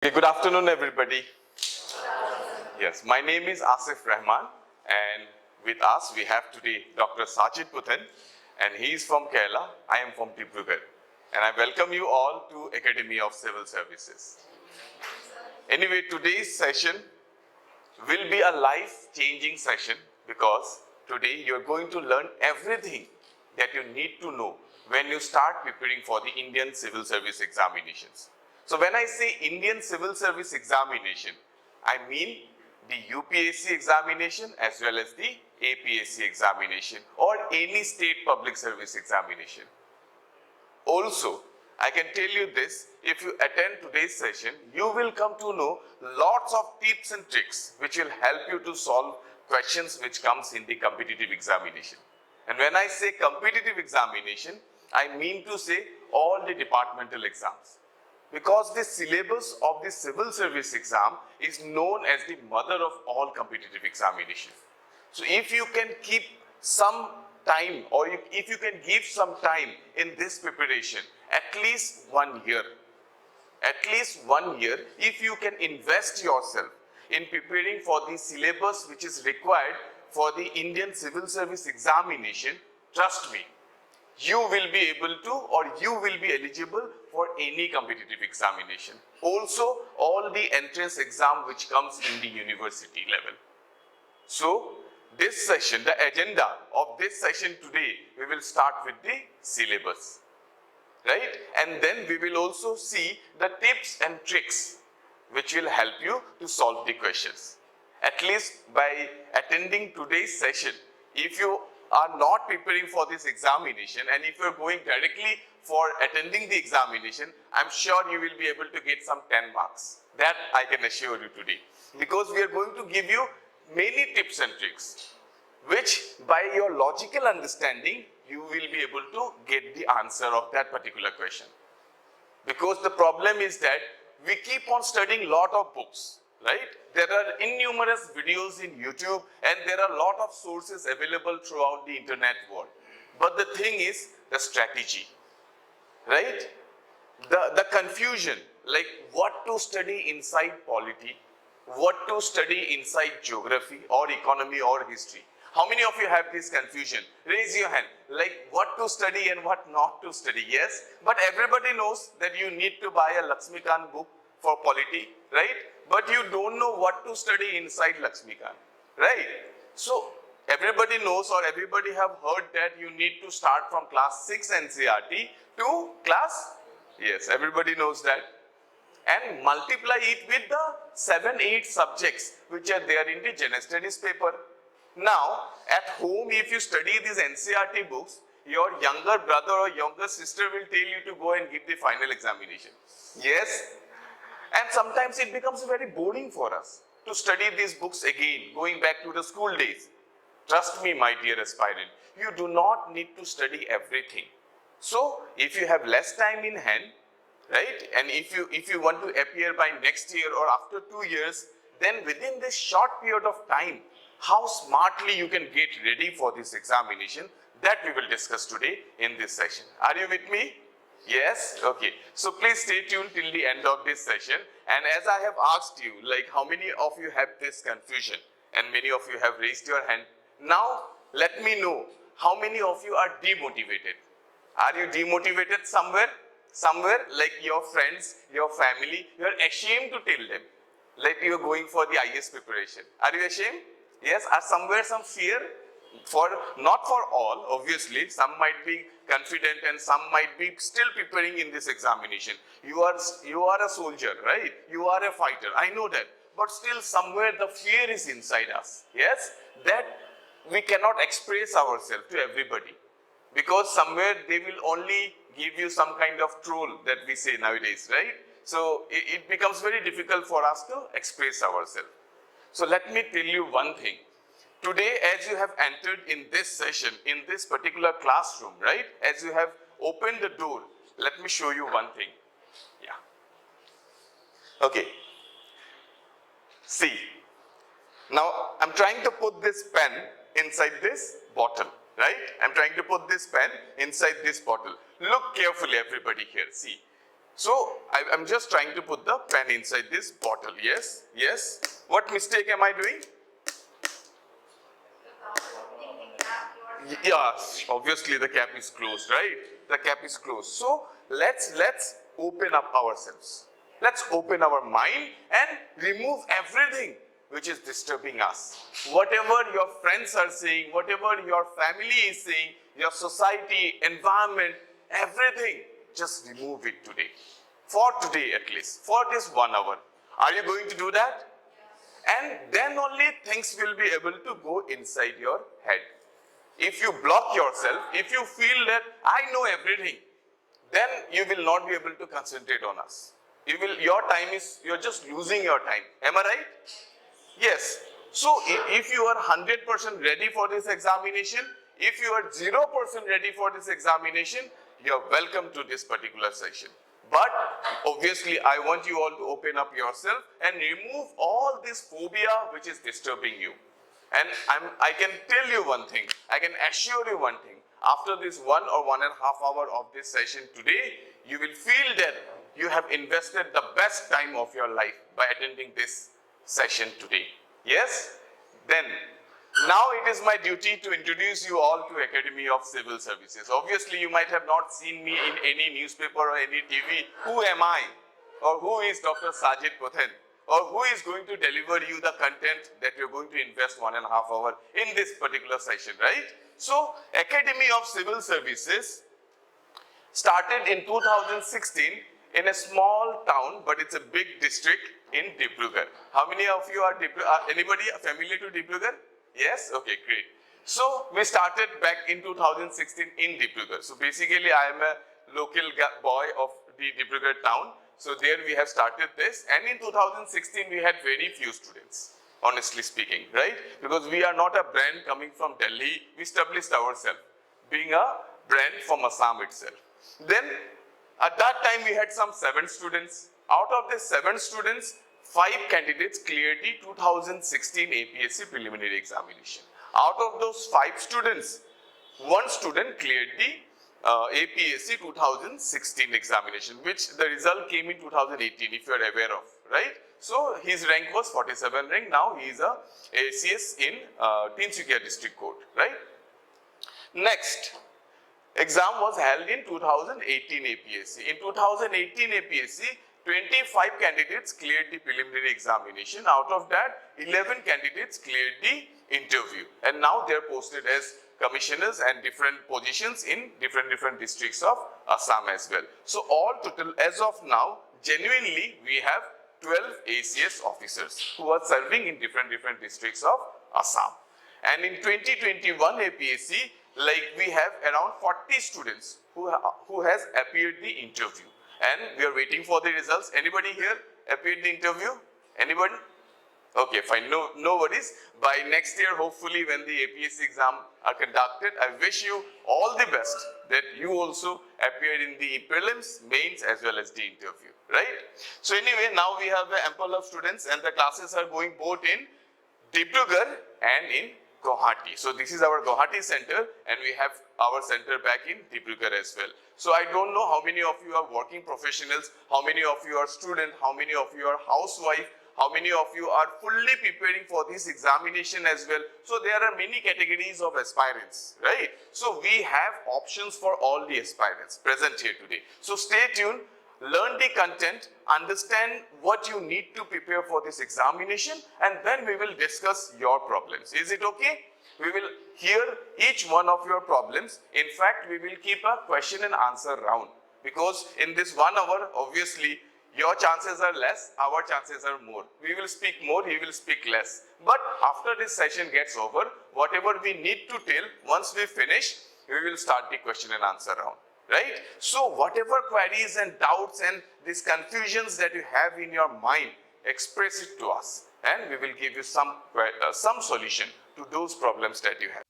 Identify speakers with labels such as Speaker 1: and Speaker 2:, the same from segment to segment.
Speaker 1: Okay, good afternoon, everybody. Yes, my name is Asif Rahman, and with us we have today Dr. Sajid Puthan, and he is from Kerala. I am from Dibrugarh, and I welcome you all to Academy of Civil Services. Anyway, today's session will be a life-changing session because today you are going to learn everything that you need to know when you start preparing for the Indian Civil Service examinations. So when I say Indian Civil Service examination, I mean the UPSC examination as well as the APSC examination or any state public service examination. Also, I can tell you this, if you attend today's session, you will come to know lots of tips and tricks which will help you to solve questions which comes in the competitive examination. And when I say competitive examination, I mean to say all the departmental exams. Because the syllabus of the civil service exam is known as the mother of all competitive examination. So if you can keep some time or if you can give some time in this preparation, at least 1 year, if you can invest yourself in preparing for the syllabus which is required for the Indian Civil Service examination, trust me, you will be able to or you will be eligible for any competitive examination. Also, all the entrance exam which comes in the university level. So, this session, the agenda of this session today, we will start with the syllabus, right? And then we will also see the tips and tricks which will help you to solve the questions. At least by attending today's session, if you are not preparing for this examination and if you are going directly for attending the examination, I'm sure you will be able to get some 10 marks. That I can assure you today. Because we are going to give you many tips and tricks, which by your logical understanding, you will be able to get the answer of that particular question. Because the problem is that we keep on studying lot of books, right? There are innumerous videos in YouTube and there are a lot of sources available throughout the internet world. But the thing is the strategy, right? The confusion, like what to study inside polity, what to study inside geography or economy or history. How many of you have this confusion? Raise your hand, like what to study and what not to study. Yes, but everybody knows that you need to buy a Lakshmikant book for polity, right? But you don't know what to study inside Lakshmikant, right? So everybody knows or everybody have heard that you need to start from class 6 NCERT to class, yes, everybody knows that, and multiply it with the 7-8 subjects which are there in the general studies paper. Now, at home, if you study these NCERT books, your younger brother or younger sister will tell you to go and give the final examination. Yes? And sometimes it becomes very boring for us to study these books again, going back to the school days. Trust me, my dear aspirant, you do not need to study everything. So, if you have less time in hand, right, and if you want to appear by next year or after 2 years, then within this short period of time, how smartly you can get ready for this examination, that we will discuss today in this session. Are you with me? Yes? Okay. So please stay tuned till the end of this session. And as I have asked you, like how many of you have this confusion and many of you have raised your hand. Now, let me know how many of you are demotivated. Are you demotivated somewhere? Somewhere like your friends, your family, you are ashamed to tell them like you are going for the IS preparation. Are you ashamed? Yes, are somewhere some fear? Not for all, obviously, some might be confident and some might be still preparing in this examination. You are a soldier, right? You are a fighter, I know that. But still somewhere the fear is inside us, yes? That we cannot express ourselves to everybody. Because somewhere they will only give you some kind of troll that we say nowadays, right? So it becomes very difficult for us to express ourselves. So let me tell you one thing. Today, as you have entered in this session, in this particular classroom, right? As you have opened the door, let me show you one thing. Yeah. Okay. See. Now, I'm trying to put this pen inside this bottle, right? I'm trying to put this pen inside this bottle. Look carefully, everybody here. See. So I'm just trying to put the pen inside this bottle. Yes, yes. What mistake am I doing? Yes, obviously the cap is closed, right? The cap is closed. So let's open up ourselves. Let's open our mind and remove everything which is disturbing us. Whatever your friends are saying, whatever your family is saying, your society, environment, everything, just remove it today. For today at least, for this 1 hour. Are you going to do that? And then only things will be able to go inside your head. If you block yourself, if you feel that I know everything, then you will not be able to concentrate on us. You're just losing your time. Am I right? Yes. So if you are 100% ready for this examination, if you are 0% ready for this examination, you are welcome to this particular session. But obviously, I want you all to open up yourself and remove all this phobia which is disturbing you. And I can tell you one thing, I can assure you one thing, after this 1 or 1.5 hours of this session today, you will feel that you have invested the best time of your life by attending this session today. Yes? Then, now it is my duty to introduce you all to Academy of Civil Services. Obviously, you might have not seen me in any newspaper or any TV. Who am I? Or who is Dr. Sajid Pathan? Or who is going to deliver you the content that you're going to invest 1.5 hours in this particular session, right? So, Academy of Civil Services started in 2016 in a small town, but it's a big district in Dibrugarh. How many of you are anybody familiar to Dibrugarh? Yes? Okay, great. So, we started back in 2016 in Dibrugarh. So, basically, I am a local boy of the Dibrugarh town. So, there we have started this, and in 2016, we had very few students, honestly speaking, right? Because we are not a brand coming from Delhi, we established ourselves, being a brand from Assam itself. Then, at that time, we had some 7 students. Out of the 7 students, 5 candidates cleared the 2016 APSC preliminary examination. Out of those 5 students, 1 student cleared the APSC 2016 examination, which the result came in 2018, if you are aware of, right? So, his rank was 47 rank. Now, he is a ACS in Tinsukia District Court, right? Next, exam was held in 2018 APSC. In 2018 APSC, 25 candidates cleared the preliminary examination. Out of that, 11 candidates cleared the interview. And now they are posted as commissioners and different positions in different districts of Assam as well. So, all total as of now, genuinely, we have 12 ACS officers who are serving in different districts of Assam. And in 2021 APSC, like we have around 40 students who has appeared the interview. And we are waiting for the results. Anybody here appeared the interview? Anybody? Okay, fine, no worries. By next year, hopefully, when the APSC exam are conducted, I wish you all the best that you also appear in the prelims, mains, as well as the interview, right? So anyway, now we have ample of students, and the classes are going both in Dibrugarh and in Guwahati. So this is our Guwahati center, and we have our center back in Dibrugarh as well. So I don't know how many of you are working professionals, how many of you are student, how many of you are housewife, how many of you are fully preparing for this examination as well. So there are many categories of aspirants, right? So we have options for all the aspirants present here today. So stay tuned, learn the content, understand what you need to prepare for this examination, and then we will discuss your problems. Is it okay? We will hear each one of your problems. In fact, we will keep a question and answer round, because in this 1 hour, obviously, your chances are less, our chances are more. We will speak more, he will speak less. But after this session gets over, whatever we need to tell, once we finish, we will start the question and answer round, right? So whatever queries and doubts and these confusions that you have in your mind, express it to us, and we will give you some solution to those problems that you have.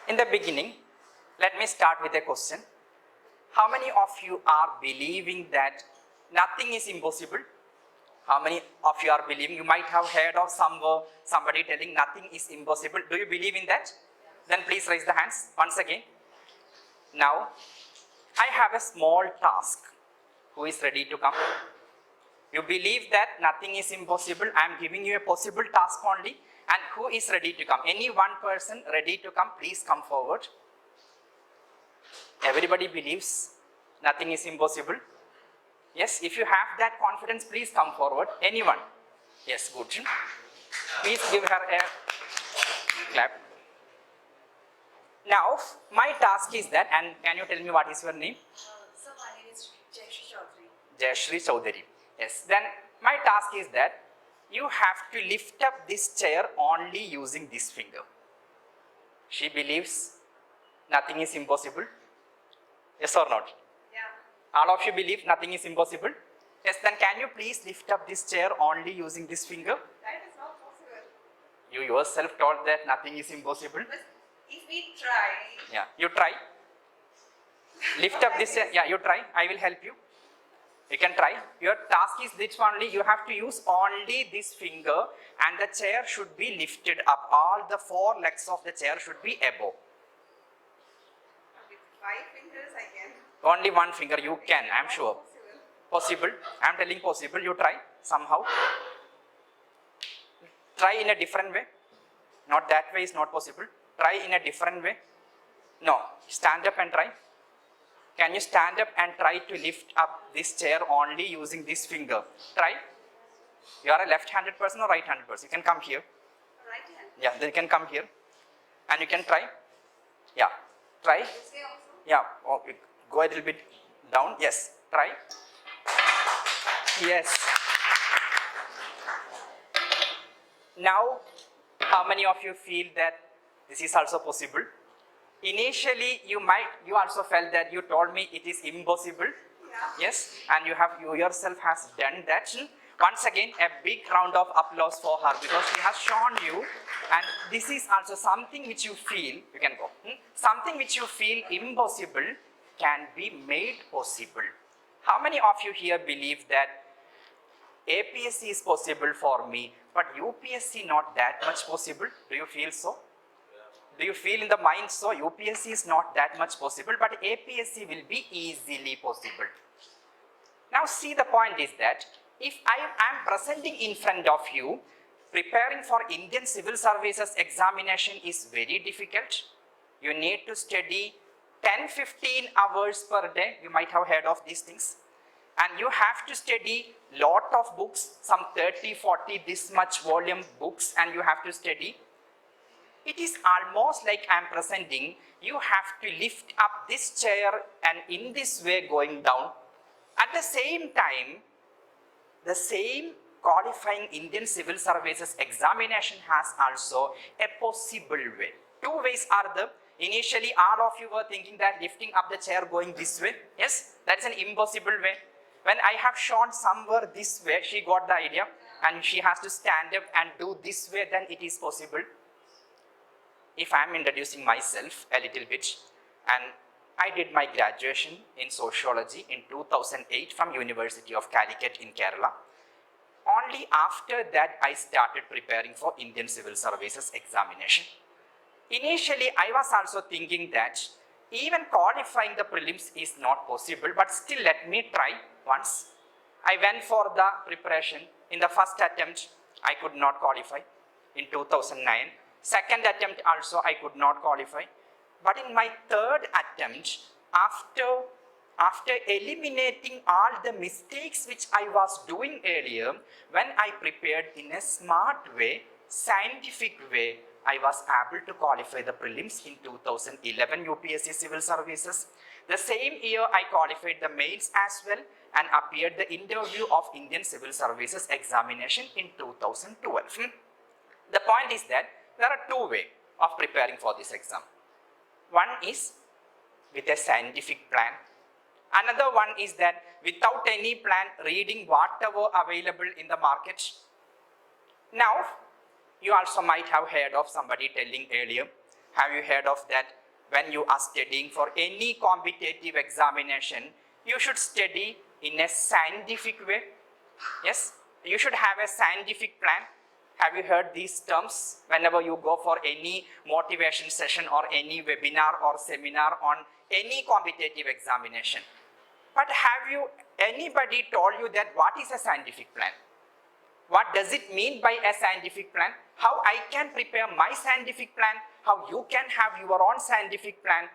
Speaker 2: In the beginning, let me start with a question. How many of you are believing that nothing is impossible? How many of you are believing? You might have heard of somebody telling nothing is impossible. Do you believe in that? Then please raise the hands once again. Now, I have a small task. Who is ready to come? You believe that nothing is impossible. I am giving you a possible task only. And who is ready to come? Any one person ready to come, please come forward. Everybody believes nothing is impossible. Yes, if you have that confidence, please come forward. Anyone? Yes, good. Please give her a clap. Now, my task is that, and can you tell me what is your name?
Speaker 3: So my name is Jayashri Chaudhary.
Speaker 2: Jayashri Chaudhary. Yes, then my task is that you have to lift up this chair only using this finger. She believes nothing is impossible. Yes or not?
Speaker 3: Yeah.
Speaker 2: All of you believe nothing is impossible? Yes, then can you please lift up this chair only using this finger?
Speaker 3: That is not possible.
Speaker 2: You yourself told that nothing is impossible.
Speaker 3: But if we try,
Speaker 2: Yeah, you try. Lift up this chair. Yeah, you try. I will help you. You can try. Your task is this only. You have to use only this finger and the chair should be lifted up. All the 4 legs of the chair should be above.
Speaker 3: with 5 fingers I can.
Speaker 2: Only one finger you can, I am
Speaker 3: Not
Speaker 2: sure.
Speaker 3: possible.
Speaker 2: Possible. I am telling possible. You try somehow. Try in a different way. Not that way is not possible. Try in a different way. No. Stand up and try. Can you stand up and try to lift up this chair only using this finger? Try. You are a left-handed person or right-handed person? You can come here.
Speaker 3: Right hand.
Speaker 2: Yeah, then you can come here. And you can try. Yeah. Try.
Speaker 3: This way also.
Speaker 2: Yeah. Okay. Go a little bit down. Yes. Try. Yes. Now, how many of you feel that this is also possible? Initially, you also felt that you told me it is impossible.
Speaker 3: Yeah.
Speaker 2: Yes, and you yourself has done that. Once again, a big round of applause for her because she has shown you, and this is also something which you feel, you can go, something which you feel impossible can be made possible. How many of you here believe that APSc is possible for me, but UPSc not that much possible? Do you feel so? Do you feel in the mind so? UPSc is not that much possible, but APSc will be easily possible. Now see, the point is that if I am presenting in front of you, preparing for Indian Civil Services examination is very difficult. You need to study 10-15 hours per day. You might have heard of these things. And you have to study lot of books, some 30-40 this much volume books, and you have to study. It is almost like I am presenting, you have to lift up this chair and in this way going down. At the same time, the same qualifying Indian Civil Services examination has also a possible way. 2 ways are there. Initially, all of you were thinking that lifting up the chair going this way. Yes, that's an impossible way. When I have shown somewhere this way, she got the idea and she has to stand up and do this way, then it is possible. If I am introducing myself a little bit, and I did my graduation in sociology in 2008 from University of Calicut in Kerala. Only after that I started preparing for Indian Civil Services examination. Initially, I was also thinking that even qualifying the prelims is not possible, but still let me try once. I went for the preparation. In the first attempt, I could not qualify in 2009. Second attempt also, I could not qualify. But in my third attempt, after eliminating all the mistakes which I was doing earlier, when I prepared in a smart way, scientific way, I was able to qualify the prelims in 2011 UPSC Civil Services. The same year, I qualified the mains as well and appeared the interview of Indian Civil Services examination in 2012. The point is that there are 2 ways of preparing for this exam. One is with a scientific plan. Another one is that without any plan, reading whatever available in the market. Now, you also might have heard of somebody telling earlier. Have you heard of that? When you are studying for any competitive examination, you should study in a scientific way. Yes? you should have a scientific plan. Have you heard these terms whenever you go for any motivation session or any webinar or seminar on any competitive examination? But have you anybody told you that what is a scientific plan? What does it mean by a scientific plan? How I can prepare my scientific plan? How you can have your own scientific plan?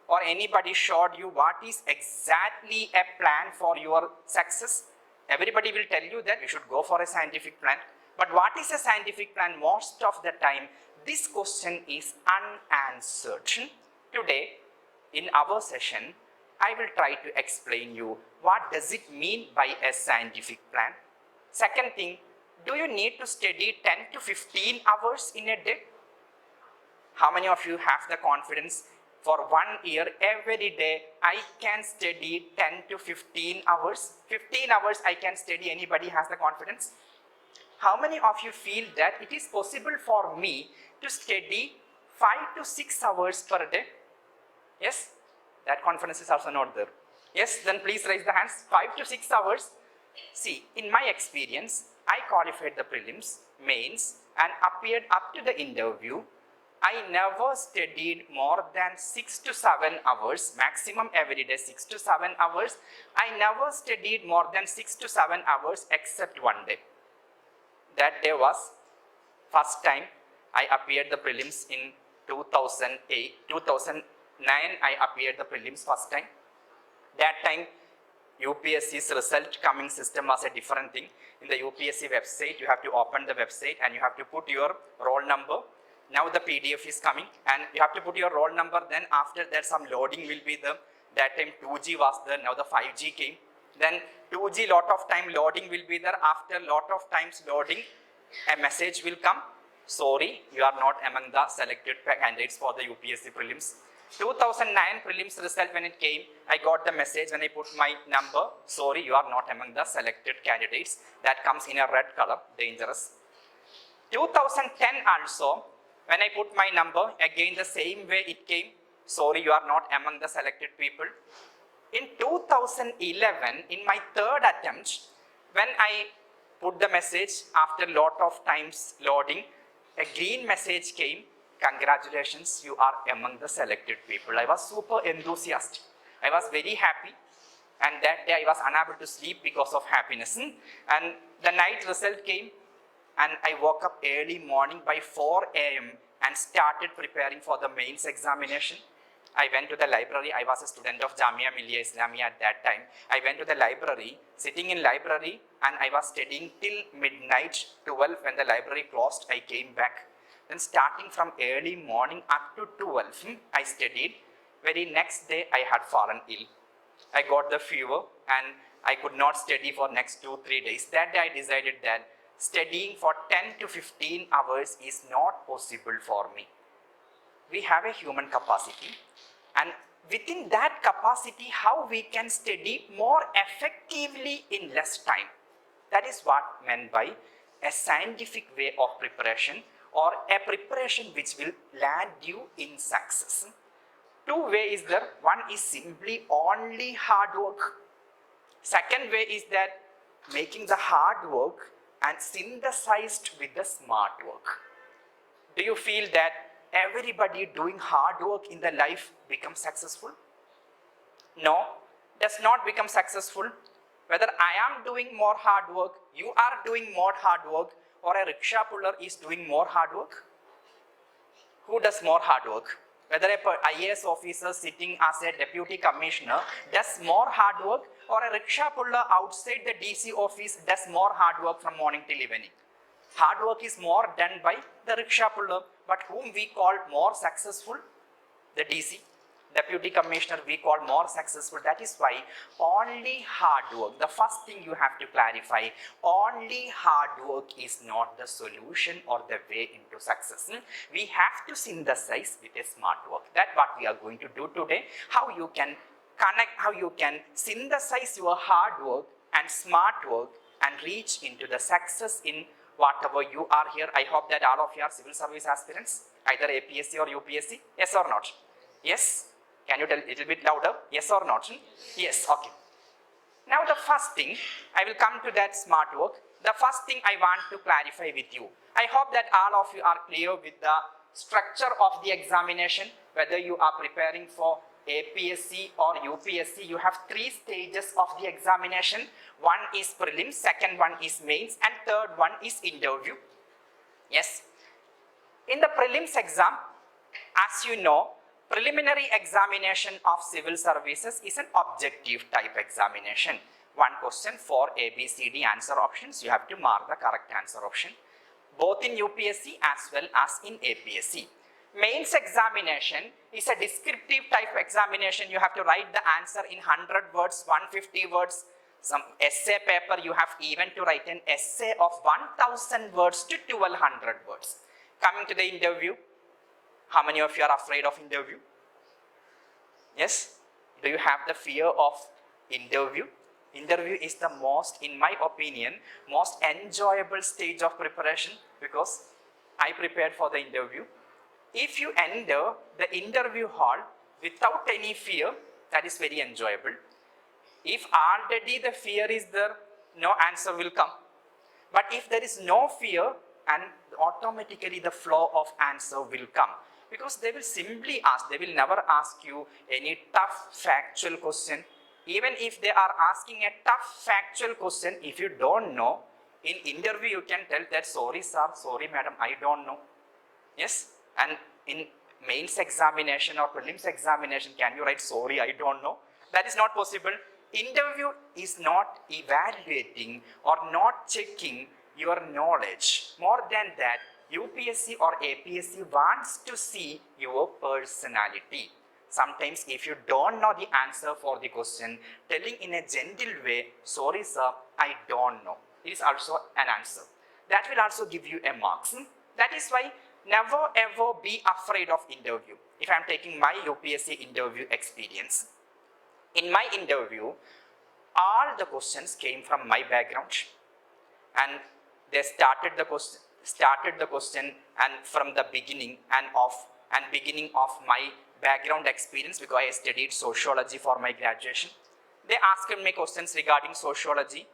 Speaker 2: Or anybody showed you what is exactly a plan for your success? Everybody will tell you that you should go for a scientific plan. But what is a scientific plan? Most of the time, this question is unanswered. Today, in our session, I will try to explain you what does it mean by a scientific plan. Second thing, do you need to study 10 to 15 hours in a day? How many of you have the confidence for 1 year, every day, I can study 10 to 15 hours? 15 hours I can study, anybody has the confidence? How many of you feel that it is possible for me to study 5 to 6 hours per day? Yes? That confidence is also not there. Yes, then please raise the hands. 5 to 6 hours. See, in my experience, I qualified the prelims, mains, and appeared up to the interview. I never studied more than 6 to 7 hours, maximum every day 6 to 7 hours. I never studied more than 6 to 7 hours except one day. That day was first time I appeared the prelims in 2009 I appeared the prelims first time. That time UPSC's result coming system was a different thing. In the UPSC website, you have to open the website and you have to put your roll number. Now the PDF is coming and you have to put your roll number. Then after that some loading will be there. That time 2G was there, now the 5G came. Then 2G lot of time loading will be there. After lot of times loading, a message will come. Sorry, you are not among the selected candidates for the UPSC prelims. 2009 prelims result when it came, I got the message when I put my number. Sorry, you are not among the selected candidates. That comes in a red color, dangerous. 2010 also, when I put my number, again the same way it came. Sorry, you are not among the selected people. In 2011, in my third attempt, when I put the message after lot of times loading, a green message came. Congratulations, you are among the selected people. I was super enthusiastic. I was very happy. And that day I was unable to sleep because of happiness. And the night result came and I woke up early morning by 4 a.m. and started preparing for the mains examination. I went to the library. I was a student of Jamia Millia Islamia at that time. I went to the library, sitting in library, and I was studying till midnight, 12. When the library closed, I came back. Then starting from early morning up to 12, I studied. Very next day, I had fallen ill. I got the fever and I could not study for next 2-3 days. That day I decided that studying for 10 to 15 hours is not possible for me. We have a human capacity, and within that capacity, how we can study more effectively in less time. That is what meant by a scientific way of preparation, or a preparation which will land you in success. Two ways is there. One is simply only hard work. Second way is that making the hard work and synthesized with the smart work. Do you feel that everybody doing hard work in their life becomes successful? No, does not become successful. Whether I am doing more hard work, you are doing more hard work, or a rickshaw puller is doing more hard work. Who does more hard work? Whether a IAS officer sitting as a deputy commissioner does more hard work, or a rickshaw puller outside the DC office does more hard work from morning till evening. Hard work is more done by the rickshaw puller, but whom we call more successful? The DC. Deputy Commissioner we call more successful. That is why only hard work, the first thing you have to clarify, only hard work is not the solution or the way into success. We have to synthesize with a smart work. That's what we are going to do today. How you can connect, how you can synthesize your hard work and smart work and reach into the success in whatever you are here. I hope that all of you are civil service aspirants, either APSc or UPSC. Yes or not? Yes? Can you tell a little bit louder? Yes or not? Yes, okay. Now the first thing, I will come to that smart work. the first thing I want to clarify with you. I hope that all of you are clear with the structure of the examination, whether you are preparing for APSc or UPSc. You have 3 stages of the examination. One is prelims, second one is mains, and third one is interview. Yes. In the prelims exam, as you know, preliminary examination of civil services is an objective type examination. One question for A, B, C, D answer options. You have to mark the correct answer option, both in UPSc as well as in APSc. Mains examination is a descriptive type examination. You have to write the answer in 100 words, 150 words. Some essay paper, you have even to write an essay of 1000 words to 1200 words. Coming to the interview, how many of you are afraid of interview? Yes? Do you have the fear of interview? Interview is the most, in my opinion, most enjoyable stage of preparation, because I prepared for the interview. If you enter the interview hall without any fear, that is very enjoyable. If already the fear is there, no answer will come. But if there is no fear, and automatically the flow of answer will come. Because they will simply ask, they will never ask you any tough factual question. Even if they are asking a tough factual question, if you don't know, in interview you can tell that, sorry sir, sorry madam, I don't know. Yes? And in mains examination or prelims examination, can you write, sorry, I don't know? That is not possible. Interview is not evaluating or not checking your knowledge. More than that, UPSc or APSc wants to see your personality. Sometimes if you don't know the answer for the question, telling in a gentle way, sorry sir, I don't know, it is also an answer. That will also give you a marks. That is why never ever be afraid of interview. If I am taking my UPSc interview experience, in my interview, all the questions came from my background, and they started the question and from the beginning of my background experience, because I studied sociology for my graduation. They asked me questions regarding sociology.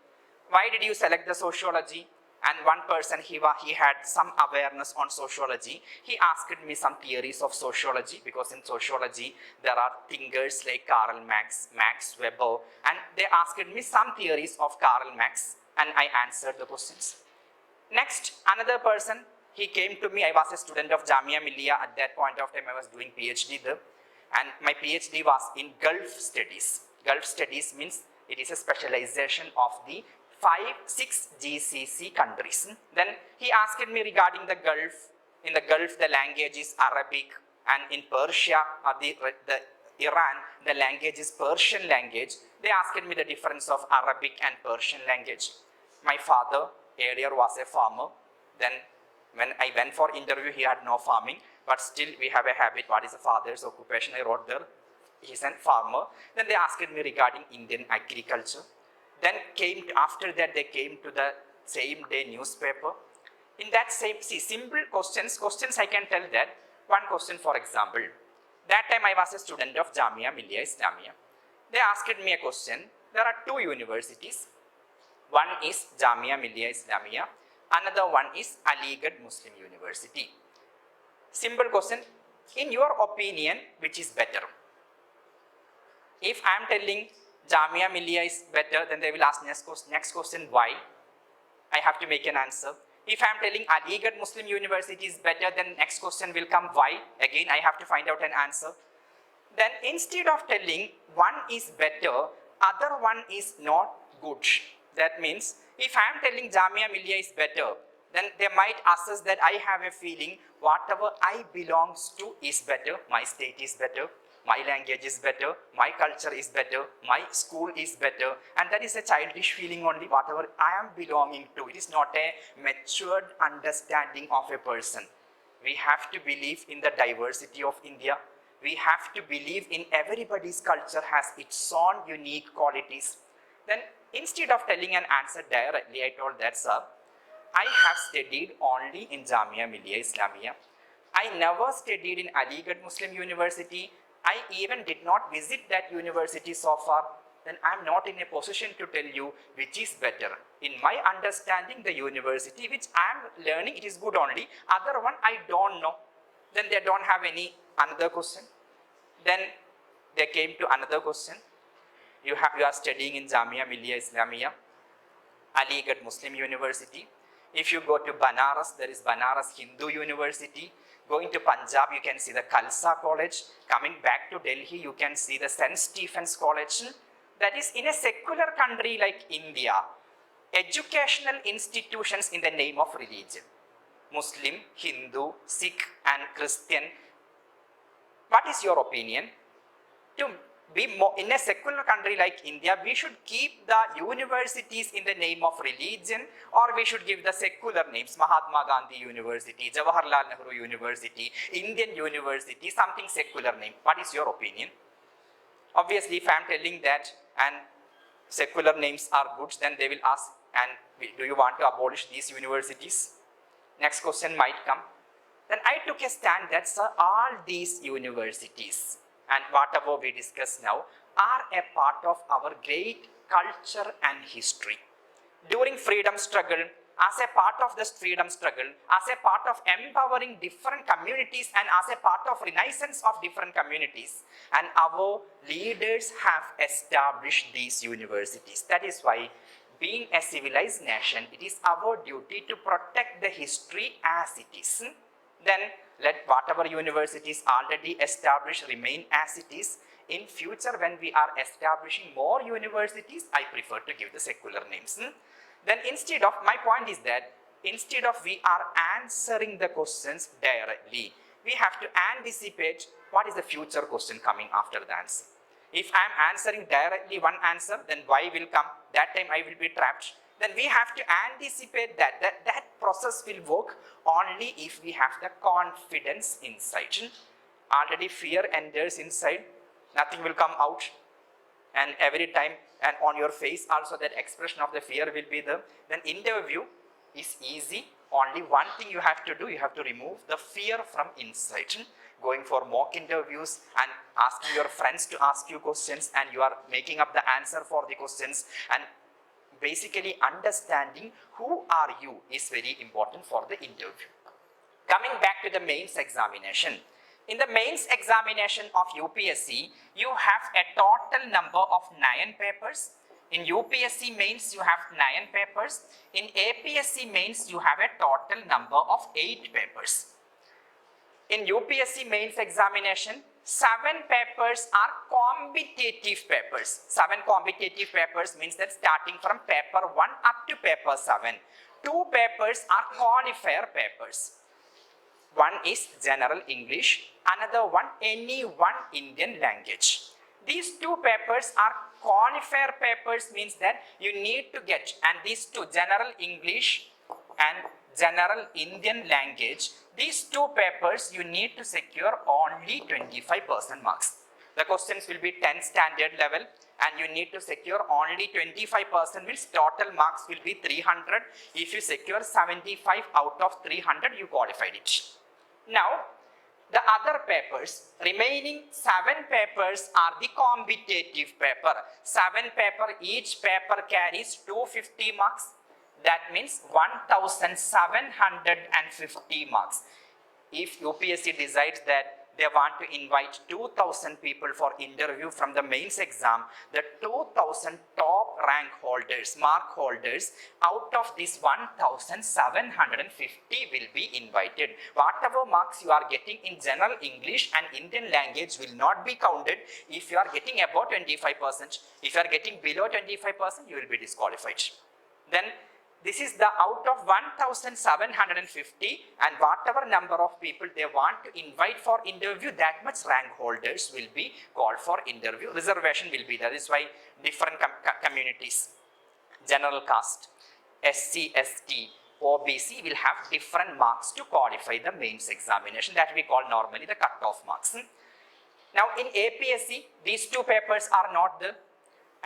Speaker 2: Why did you select the sociology? And one person, he had some awareness on sociology. He asked me some theories of sociology, because in sociology there are thinkers like Karl Marx, Max Weber, and they asked me some theories of Karl Marx, and I answered the questions. Next, another person, he came to me. I was a student of Jamia Millia at that point of time. I was doing PhD there, and my PhD was in Gulf Studies. Gulf Studies means it is a specialization of the 5-6 GCC countries. Then he asked me regarding the Gulf. In the Gulf, the language is Arabic, and in Persia or the Iran, the language is Persian language. They asked me the difference of Arabic and Persian language. My father earlier was a farmer. Then when I went for interview, he had no farming, but still we have a habit. What is the father's occupation? I wrote there. He's a farmer. Then they asked me regarding Indian agriculture. Then after that they came to the same day newspaper. In that same, simple questions I can tell that. One question, for example, that time I was a student of Jamia Millia Islamia. They asked me a question. There are 2 universities. One is Jamia Millia Islamia. Another one is Aligarh Muslim University. Simple question. In your opinion, which is better? If I am telling Jamia Millia is better, then they will ask next question, why? I have to make an answer. If I am telling Aligarh Muslim University is better, then next question will come, why? Again, I have to find out an answer. Then instead of telling one is better, other one is not good. That means if I am telling Jamia Millia is better, then they might assess that I have a feeling whatever I belongs to is better, my state is better, my language is better, my culture is better, my school is better, and that is a childish feeling only, whatever I am belonging to. It is not a matured understanding of a person. We have to believe in the diversity of India. We have to believe in everybody's culture has its own unique qualities. Then instead of telling an answer directly, I told that, sir, I have studied only in Jamia Millia Islamia. I never studied in Aligarh Muslim University. I even did not visit that university so far. then I'm not in a position to tell you which is better. In my understanding, the university which I'm learning, it is good only. Other one, I don't know. Then they don't have any another question. Then they came to another question. You are studying in Jamia Millia Islamia, Aligarh Muslim University. If you go to Banaras, there is Banaras Hindu University. Going to Punjab, you can see the Khalsa College. Coming back to Delhi, you can see the St. Stephen's College. That is, in a secular country like India, educational institutions in the name of religion. Muslim, Hindu, Sikh and Christian. What is your opinion? To be more, in a secular country like India, we should keep the universities in the name of religion, or we should give the secular names, Mahatma Gandhi University, Jawaharlal Nehru University, Indian University, something secular name. What is your opinion? Obviously, if I am telling that and secular names are good, then they will ask, and do you want to abolish these universities? Next question might come. Then I took a stand that, sir, all these universities and whatever we discuss now are a part of our great culture and history. During freedom struggle, as a part of this freedom struggle, as a part of empowering different communities and as a part of renaissance of different communities, and our leaders have established these universities. That is why, being a civilized nation, it is our duty to protect the history as it is. Then let whatever universities already established remain as it is. In future, when we are establishing more universities, I prefer to give the secular names. Then instead of, my point is that instead of we are answering the questions directly, we have to anticipate what is the future question coming after the answer. If I am answering directly one answer, then why will come? That time I will be trapped. Then we have to anticipate that process will work only if we have the confidence inside. Already fear enters inside, nothing will come out. And every time, and on your face also that expression of the fear will be there. Then interview is easy. Only one thing you have to do, you have to remove the fear from inside. Going for mock interviews and asking your friends to ask you questions, and you are making up the answer for the questions, and basically understanding who are you is very important for the interview. Coming back to the mains examination. In the mains examination of UPSC, you have a total number of 9 papers. In UPSC mains, you have 9 papers. In APSC mains, you have a total number of 8 papers. In UPSC mains examination, 7 papers are competitive papers. 7 competitive papers means that starting from paper 1 up to paper 7. 2 papers are qualifier papers. One is general English, another one any one Indian language. These 2 papers are qualifier papers, means that you need to get, and these 2, general English and general Indian language, these 2 papers you need to secure only 25% marks. The questions will be 10 standard level and you need to secure only 25%, means total marks will be 300. If you secure 75 out of 300, you qualified it. Now, the other papers, remaining 7 papers are the competitive paper. 7 paper, each paper carries 250 marks. That means 1750 marks. If UPSC decides that they want to invite 2000 people for interview from the mains exam, the 2000 top rank holders, mark holders, out of this 1750 will be invited. Whatever marks you are getting in general English and Indian language will not be counted. If you are getting above 25%, if you are getting below 25%, you will be disqualified. Then this is the out of 1750, and whatever number of people they want to invite for interview, that much rank holders will be called for interview. Reservation will be there. That is why different communities, general caste, SC, ST, OBC will have different marks to qualify the mains examination, that we call normally the cut-off marks. Now in APSC, these 2 papers are not there.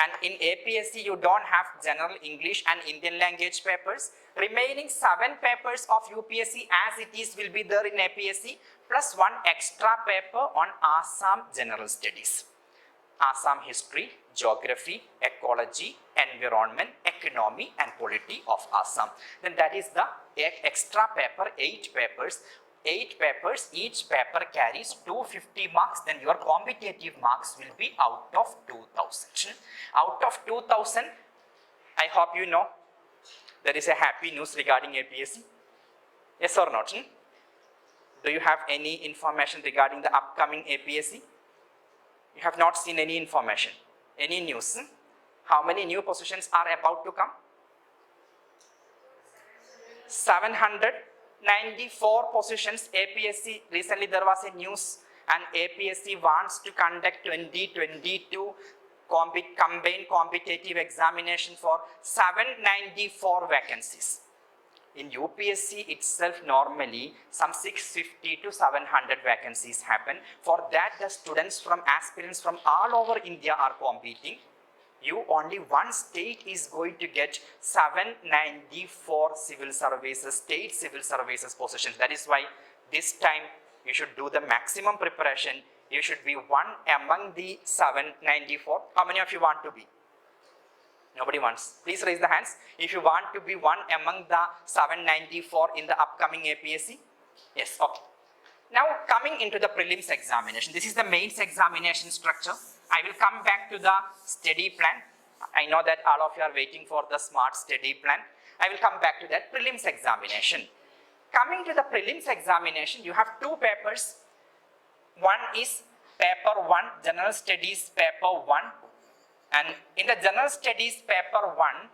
Speaker 2: And in APSC, you don't have general English and Indian language papers. Remaining 7 papers of UPSC as it is will be there in APSC, plus 1 extra paper on Assam General Studies. Assam history, geography, ecology, environment, economy and polity of Assam. Then that is the extra paper, 8 papers. 8 papers, each paper carries 250 marks, then your competitive marks will be out of 2000. Out of 2000, I hope you know, there is a happy news regarding APSc. Yes or not? Do you have any information regarding the upcoming APSc? You have not seen any information, any news. How many new positions are about to come? 794 positions. APSc, recently there was a news and APSc wants to conduct 2022 combined competitive examination for 794 vacancies. In UPSC itself, normally some 650 to 700 vacancies happen. For that, the students from aspirants from all over India are competing. You only one state is going to get 794 civil services, state civil services positions. That is why this time you should do the maximum preparation. You should be one among the 794. How many of you want to be? Nobody wants. Please raise the hands if you want to be one among the 794 in the upcoming APSc. Yes, okay. Now coming into the prelims examination. This is the mains examination structure. I will come back to the study plan. I know that all of you are waiting for the smart study plan. I will come back to that prelims examination. Coming to the prelims examination, you have 2 papers. One is paper 1, general studies paper 1. And in the general studies paper 1,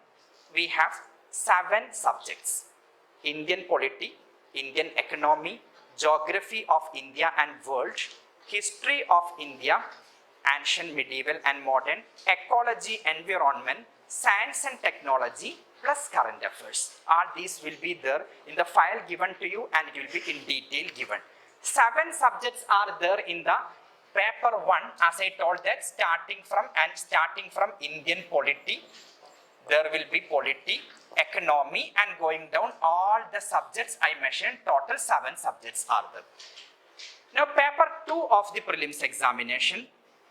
Speaker 2: we have 7 subjects. Indian polity, Indian economy, geography of India and world, history of India, ancient, medieval and modern, ecology, environment, science and technology, plus current affairs. All these will be there in the file given to you and it will be in detail given. 7 subjects are there in the paper 1, as I told that starting from Indian polity, there will be polity, economy and going down all the subjects I mentioned, total 7 subjects are there. Now paper 2 of the prelims examination,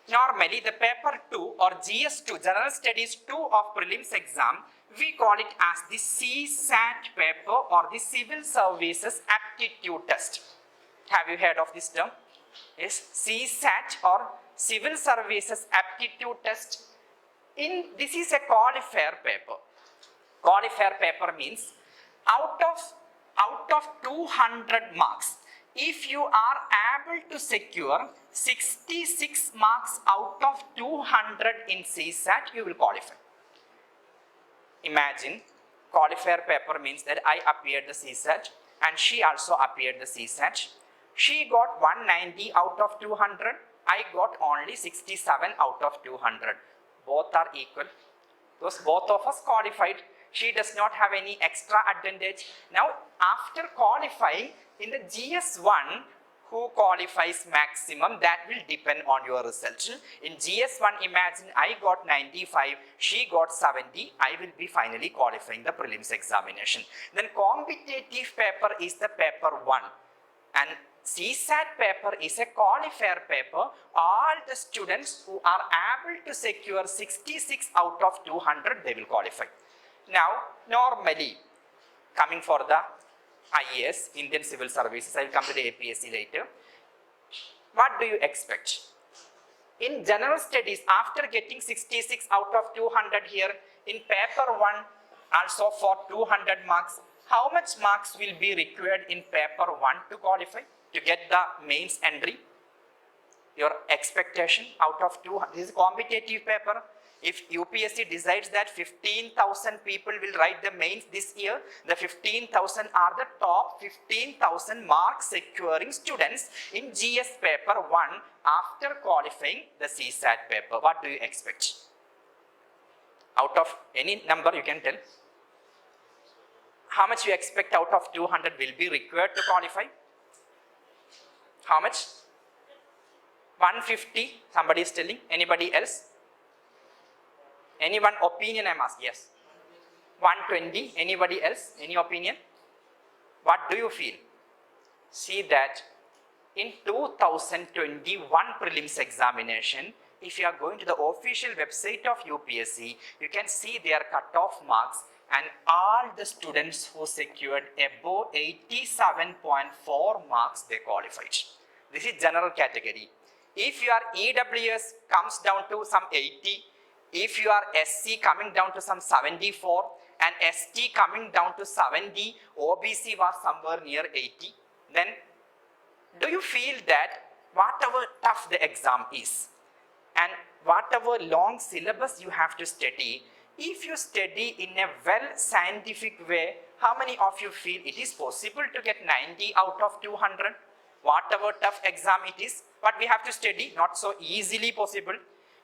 Speaker 2: normally the paper 2 or GS2, General Studies 2 of prelims exam, we call it as the CSAT paper or the Civil Services Aptitude Test. Have you heard of this term? Yes, CSAT or Civil Services Aptitude Test. This is a qualifier paper. Qualifier paper means out of 200 marks, if you are able to secure 66 marks out of 200 in CSAT, you will qualify. Imagine, qualifier paper means that I appeared the CSAT and she also appeared the CSAT. She got 190 out of 200. I got only 67 out of 200. Both are equal. Thus, both of us qualified. She does not have any extra advantage. Now, after qualifying in the GS1, who qualifies maximum, that will depend on your result. In GS1, imagine I got 95, she got 70, I will be finally qualifying the prelims examination. Then competitive paper is the paper 1. And CSAT paper is a qualifier paper. All the students who are able to secure 66 out of 200, they will qualify. Now, normally, coming for the IAS, Indian Civil Services, I will come to the APSc later. What do you expect? In general studies, after getting 66 out of 200 here, in paper 1, also for 200 marks, how much marks will be required in paper 1 to qualify, to get the mains entry? Your expectation out of 200, this is a competitive paper. If UPSC decides that 15,000 people will write the mains this year, the 15,000 are the top 15,000 mark securing students in GS paper 1 after qualifying the CSAT paper. What do you expect? Out of any number you can tell. How much you expect out of 200 will be required to qualify? How much? 150, somebody is telling. Anybody else? Anyone opinion I'm asking? Yes. 120, anybody else? Any opinion? What do you feel? See that in 2021 prelims examination, if you are going to the official website of UPSC, you can see their cutoff marks, and all the students who secured above 87.4 marks, they qualified. This is general category. If your EWS comes down to some 80, if you are SC coming down to some 74, and ST coming down to 70, OBC was somewhere near 80, then do you feel that whatever tough the exam is and whatever long syllabus you have to study, if you study in a well scientific way, how many of you feel it is possible to get 90 out of 200? Whatever tough exam it is, but we have to study, not so easily possible.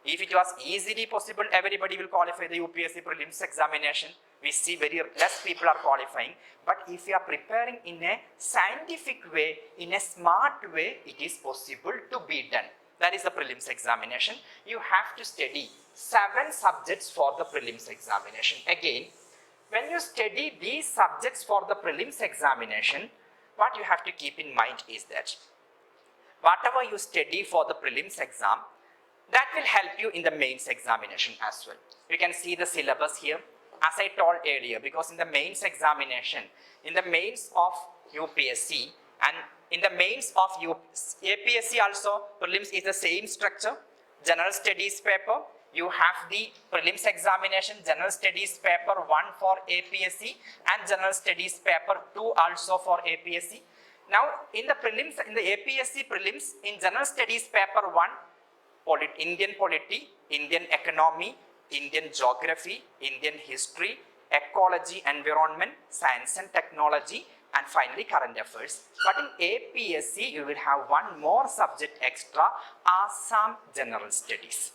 Speaker 2: If it was easily possible, everybody will qualify the UPSC prelims examination. We see very less people are qualifying. But if you are preparing in a scientific way, in a smart way, it is possible to be done. That is the prelims examination. You have to study 7 subjects for the prelims examination. Again, when you study these subjects for the prelims examination, what you have to keep in mind is that whatever you study for the prelims exam, that will help you in the mains examination as well. You can see the syllabus here. As I told earlier, because in the mains examination, in the mains of UPSC and in the mains of APSC also, prelims is the same structure. General studies paper, you have the prelims examination, general studies paper 1 for APSC and general studies paper 2 also for APSC. Now, in the prelims, in the APSC prelims, in general studies paper 1, Indian polity, Indian economy, Indian geography, Indian history, ecology, environment, science and technology, and finally current affairs. But in APSC, you will have one more subject extra, Assam General Studies.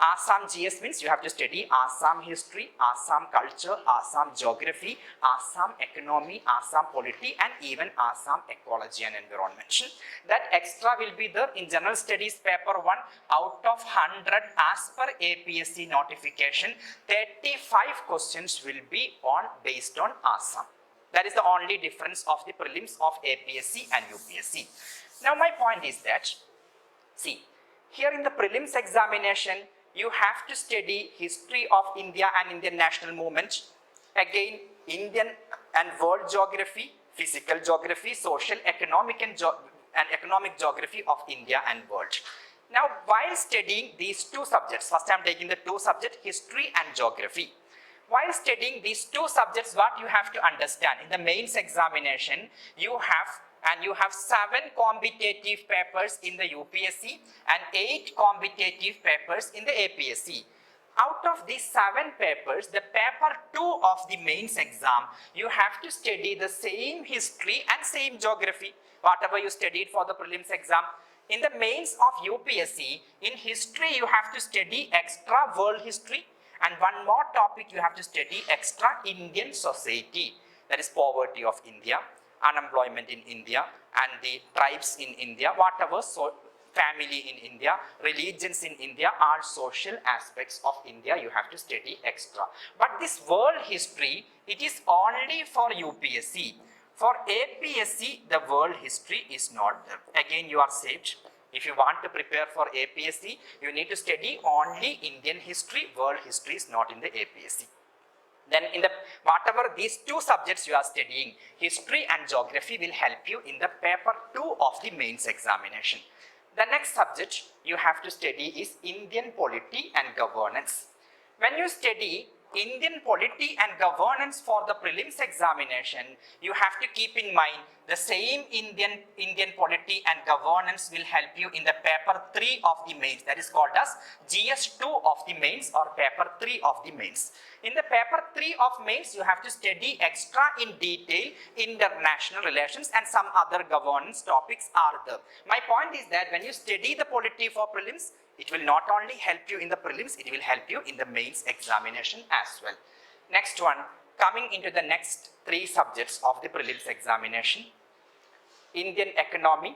Speaker 2: Assam GS means you have to study Assam history, Assam culture, Assam geography, Assam economy, Assam polity, and even Assam ecology and environment. That extra will be there in general studies paper 1 out of 100 as per APSC notification. 35 questions will be based on Assam. That is the only difference of the prelims of APSC and UPSC. Now my point is that, see, here in the prelims examination, you have to study history of India and Indian national movement. Again, Indian and world geography, physical geography, social, economic and economic geography of India and world. Now, while studying these 2 subjects, first I am taking the 2 subjects, history and geography. While studying these 2 subjects, what you have to understand, in the mains examination, you have 7 competitive papers in the UPSC and 8 competitive papers in the APSC. Out of these 7 papers, the paper 2 of the mains exam, you have to study the same history and same geography, whatever you studied for the prelims exam. In the mains of UPSC, in history, you have to study extra world history, and one more topic you have to study extra Indian society, that is poverty of India, unemployment in India, and the tribes in India, whatever, so family in India, religions in India, all social aspects of India you have to study extra. But this world history, it is only for UPSC. For APSC, the world history is not there. Again, you are saved. If you want to prepare for APSC, you need to study only Indian history. World history is not in the APSC. Then in the whatever these 2 subjects you are studying, history and geography will help you in the paper 2 of the mains examination. The next subject you have to study is Indian polity and governance. When you study Indian polity and governance for the prelims examination, you have to keep in mind the same Indian polity and governance will help you in the paper 3 of the mains, that is called as GS2 of the mains or paper 3 of the mains. In the paper 3 of mains, you have to study extra in detail international relations and some other governance topics are there. My point is that when you study the polity for prelims, it will not only help you in the prelims, it will help you in the mains examination as well. Next one, coming into the next 3 subjects of the prelims examination, Indian economy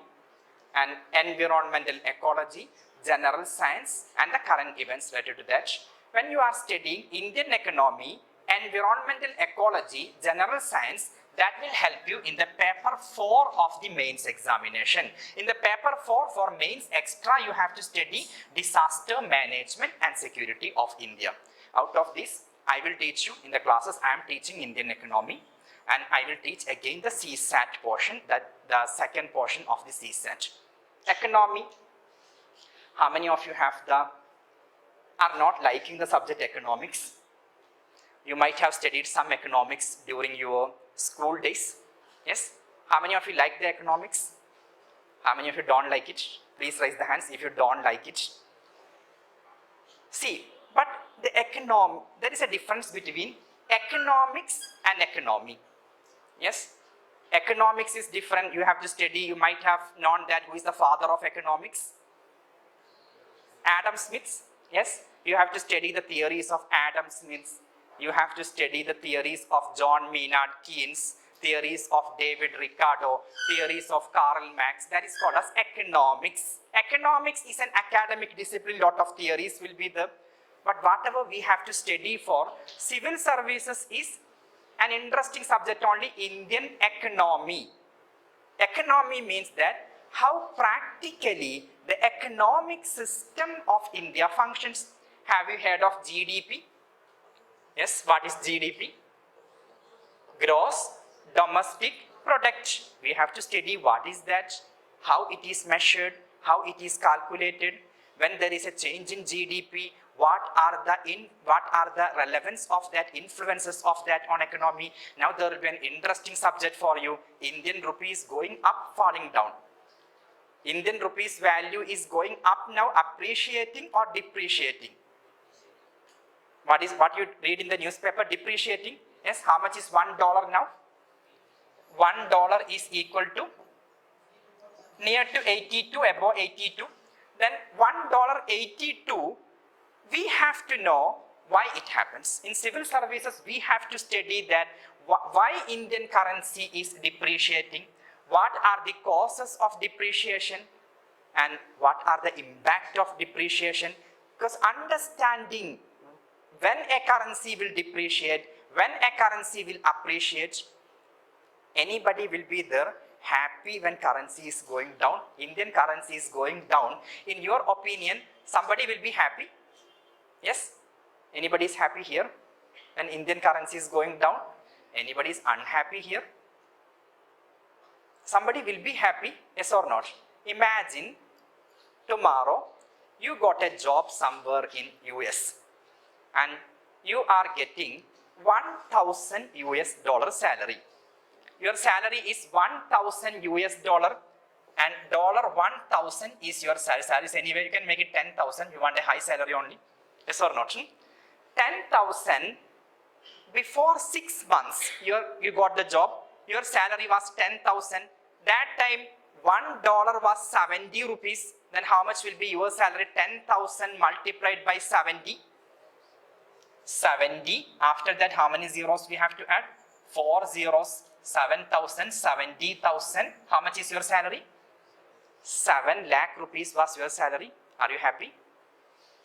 Speaker 2: and environmental ecology, general science and the current events related to that. When you are studying Indian economy, environmental ecology, general science, That will help you in the paper 4 of the mains examination. In the paper 4 for mains extra, you have to study disaster management and security of India. Out of this, I will teach you in the classes. I am teaching Indian economy, and I will teach again the CSAT portion, that the second portion of the CSAT. Economy. How many of you are not liking the subject economics? You might have studied some economics during your school days. Yes? How many of you like the economics? How many of you don't like it? Please raise the hands if you don't like it. See, but there is a difference between economics and economy. Yes? Economics is different. You have to study. You might have known that who is the father of economics? Adam Smith. Yes? You have to study the theories of Adam Smith. You have to study the theories of John Maynard Keynes, theories of David Ricardo, theories of Karl Marx. That is called as economics. Economics is an academic discipline. Lot of theories will be there. But whatever we have to study for civil services is an interesting subject only, Indian economy. Economy means that how practically the economic system of India functions. Have you heard of GDP? Yes, what is GDP? Gross Domestic Product. We have to study what is that, how it is measured, how it is calculated. When there is a change in GDP, what are the relevance of that, influences of that on economy. Now there will be an interesting subject for you. Indian rupees going up, falling down. Indian rupees value is going up now, appreciating or depreciating. What you read in the newspaper? Depreciating. Yes, how much is $1 now? $1 is equal to near to 82, above 82. Then $1.82, we have to know why it happens. In civil services, we have to study that why Indian currency is depreciating, what are the causes of depreciation, and what are the impact of depreciation. Because understanding when a currency will depreciate, when a currency will appreciate, anybody will be there happy when currency is going down, Indian currency is going down. In your opinion, somebody will be happy? Yes? Anybody is happy here when Indian currency is going down? Anybody is unhappy here? Somebody will be happy, yes or not? Imagine tomorrow you got a job somewhere in US and you are getting $1,000 salary. Your salary is $1,000 and $1,000 is your salary. Anyway, you can make it 10,000. You want a high salary only. Yes or not? 10,000. Before 6 months, you got the job. Your salary was 10,000. That time, $1 was 70 rupees. Then how much will be your salary? 10,000 multiplied by 70. 70. After that, how many zeros we have to add? 4 zeros. 7,000, 70,000. How much is your salary? 7 lakh rupees was your salary. Are you happy?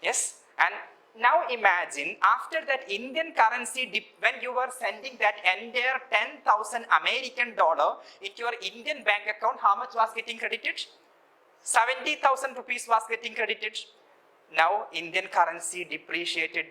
Speaker 2: Yes. And now imagine after that Indian currency, when you were sending that entire 10,000 American dollar into your Indian bank account, how much was getting credited? 70,000 rupees was getting credited. Now Indian currency depreciated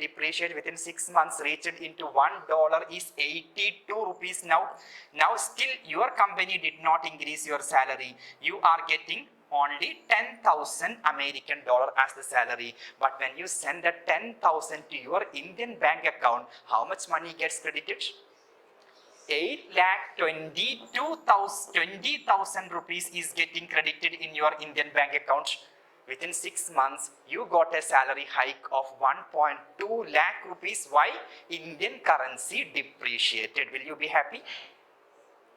Speaker 2: within 6 months, reached into $1 is 82 rupees now. Now still your company did not increase your salary. You are getting only 10,000 American dollar as the salary. But when you send that 10,000 to your Indian bank account, how much money gets credited? 8,22,000 rupees is getting credited in your Indian bank account. Within 6 months, you got a salary hike of 1.2 lakh rupees. Why? Indian currency depreciated. Will you be happy?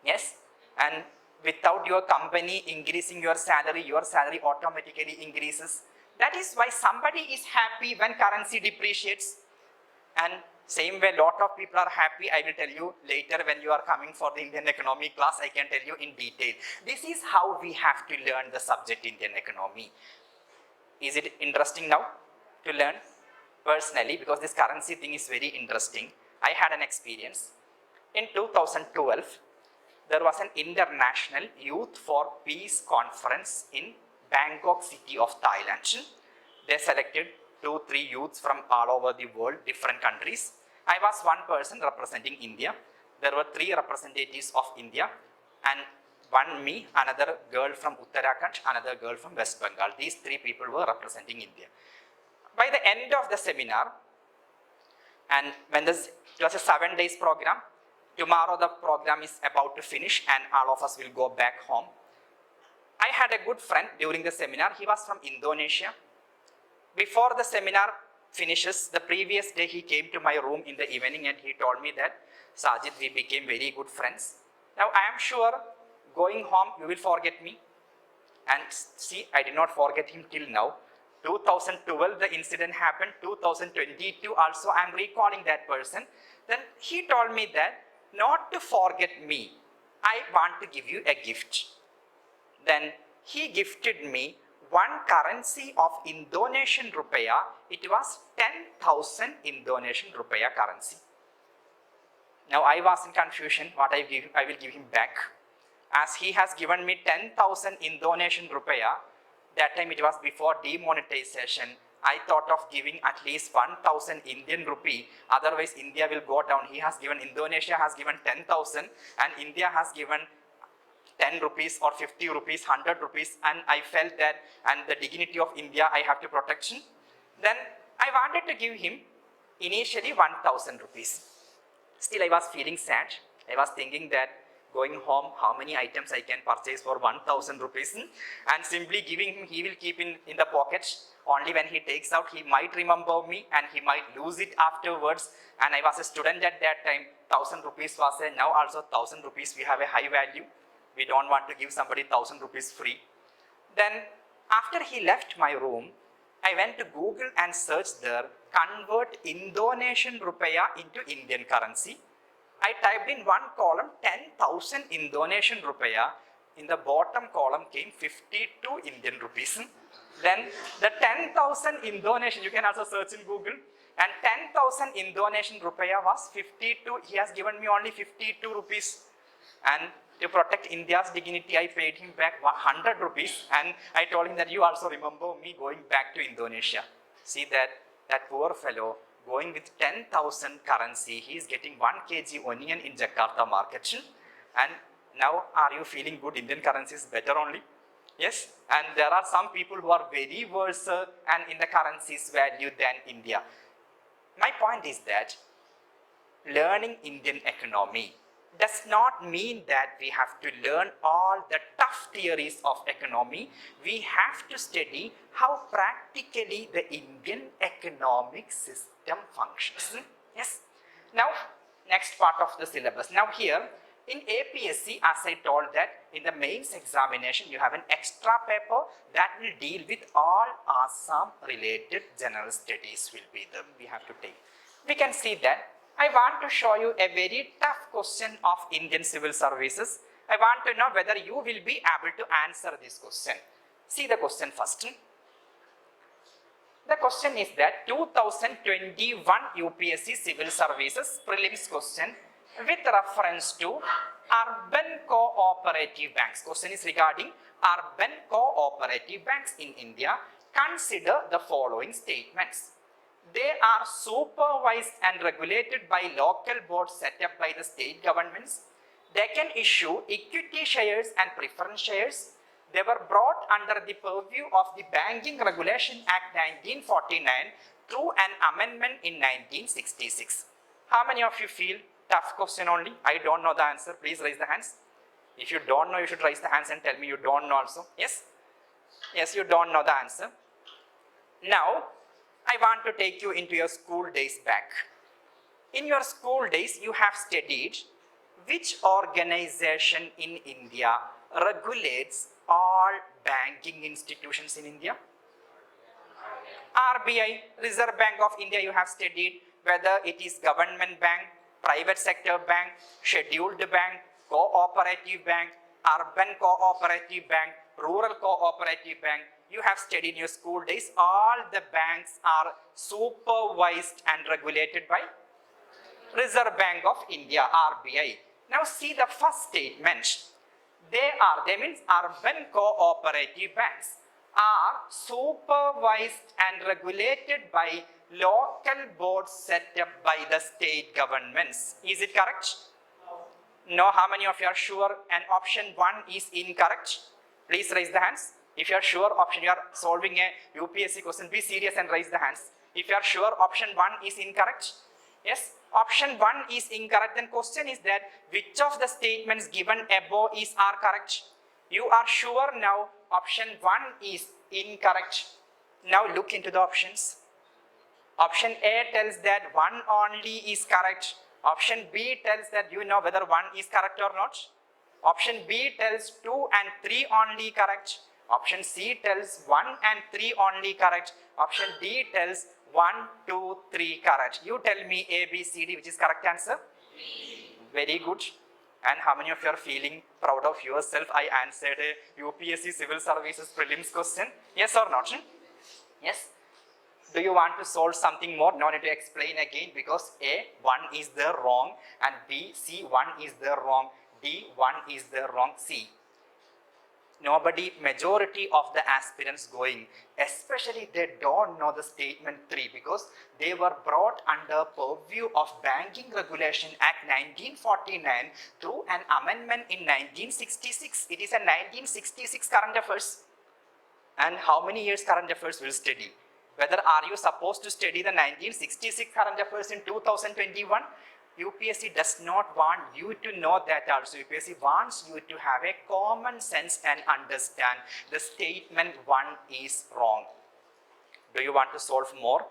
Speaker 2: Yes. And without your company increasing your salary automatically increases. That is why somebody is happy when currency depreciates. And same way, lot of people are happy. I will tell you later when you are coming for the Indian economy class, I can tell you in detail. This is how we have to learn the subject Indian economy. Is it interesting now to learn? Personally, because this currency thing is very interesting. I had an experience. In 2012, there was an international youth for peace conference in Bangkok city of Thailand. They selected 2-3 youths from all over the world, different countries. I was one person representing India. There were 3 representatives of India and one me, another girl from Uttarakhand, another girl from West Bengal. These 3 people were representing India. By the end of the seminar, and when it was a 7 days program, tomorrow the program is about to finish and all of us will go back home. I had a good friend during the seminar. He was from Indonesia. Before the seminar finishes, the previous day he came to my room in the evening and he told me that, Sajid, we became very good friends. Now I am sure going home you will forget me. And see, I did not forget him till now. 2012 the incident happened, 2022 also I am recalling that person. Then he told me that not to forget me, I want to give you a gift. Then he gifted me one currency of Indonesian rupiah. It was 10,000 Indonesian rupiah currency. Now I was in confusion what I will give him back. As he has given me 10,000 Indonesian rupiah, that time it was before demonetization, I thought of giving at least 1,000 Indian rupee, otherwise India will go down. Indonesia has given 10,000 and India has given 10 rupees or 50 rupees, 100 rupees, and I felt that, and the dignity of India I have to protect. Then I wanted to give him initially 1,000 rupees. Still I was feeling sad. I was thinking that going home, how many items I can purchase for 1,000 rupees, and simply giving him, he will keep in the pocket. Only when he takes out, he might remember me and he might lose it afterwards. And I was a student at that time. 1,000 rupees was a, now also 1,000 rupees we have a high value. We don't want to give somebody 1,000 rupees free. Then after he left my room, I went to Google and searched there, convert Indonesian rupiah into Indian currency. I typed in one column 10,000 Indonesian rupiah. In the bottom column came 52 Indian rupees. Then the 10,000 Indonesian, you can also search in Google, and 10,000 Indonesian rupiah was 52. He has given me only 52 rupees. And to protect India's dignity, I paid him back 100 rupees. And I told him that you also remember me going back to Indonesia. See that poor fellow going with 10,000 currency, he is getting 1 kg onion in Jakarta market. And now are you feeling good? Indian currency is better only? Yes, and there are some people who are very worse and in the currency's value than India. My point is that learning Indian economy does not mean that we have to learn all the tough theories of economy. We have to study how practically the Indian economic system functions. Yes. Now, next part of the syllabus. Now here, in Apsc, as I told that in the mains examination, you have an extra paper that will deal with all Assam related general studies will be there. We have to take. We can see that. I want to show you a very tough question of Indian civil services. I want to know whether you will be able to answer this question. See the question first. The question is that 2021 UPSC Civil Services prelims question with reference to urban cooperative banks. Question is regarding urban cooperative banks in India. Consider the following statements. They are supervised and regulated by local boards set up by the state governments. They can issue equity shares and preference shares. They were brought under the purview of the Banking Regulation Act 1949 through an amendment in 1966. How many of you feel tough question only? I don't know the answer. Please raise the hands. If you don't know, you should raise the hands and tell me you don't know also. Yes? Yes, you don't know the answer. Now, I want to take you into your school days back. In your school days, you have studied which organization in India regulates all banking institutions in India? RBI, Reserve Bank of India, you have studied whether it is government bank, private sector bank, scheduled bank, cooperative bank, urban cooperative bank, rural cooperative bank. You have studied in your school days, all the banks are supervised and regulated by Reserve Bank of India, RBI. Now see the first statement. They means urban cooperative banks are supervised and regulated by local boards set up by the state governments. Is it correct? No. How many of you are sure and option 1 is incorrect? Please raise the hands. If you are sure option, you are solving a UPSC question, be serious and raise the hands. If you are sure option 1 is incorrect, yes, option 1 is incorrect, then question is that which of the statements given above are correct? You are sure now option 1 is incorrect. Now look into the options. Option A tells that 1 only is correct. Option B tells that you know whether 1 is correct or not. Option B tells 2 and 3 only correct. Option C tells 1 and 3 only correct. Option D tells 1, 2, 3 correct. You tell me A, B, C, D, which is correct answer? B. Very good. And how many of you are feeling proud of yourself? I answered a UPSC Civil Services Prelims question. Yes or not? Yes. Do you want to solve something more? No need to explain again, because A, 1 is the wrong, and B, C, 1 is the wrong, D, 1 is the wrong, C. Nobody, majority of the aspirants going, especially they don't know the statement 3, because they were brought under purview of Banking Regulation Act 1949 through an amendment in 1966. It is a 1966 current affairs. And how many years current affairs will study? Whether are you supposed to study the 1966 current affairs in 2021? UPSC does not want you to know that also. UPSC wants you to have a common sense and understand the statement 1 is wrong. Do you want to solve more?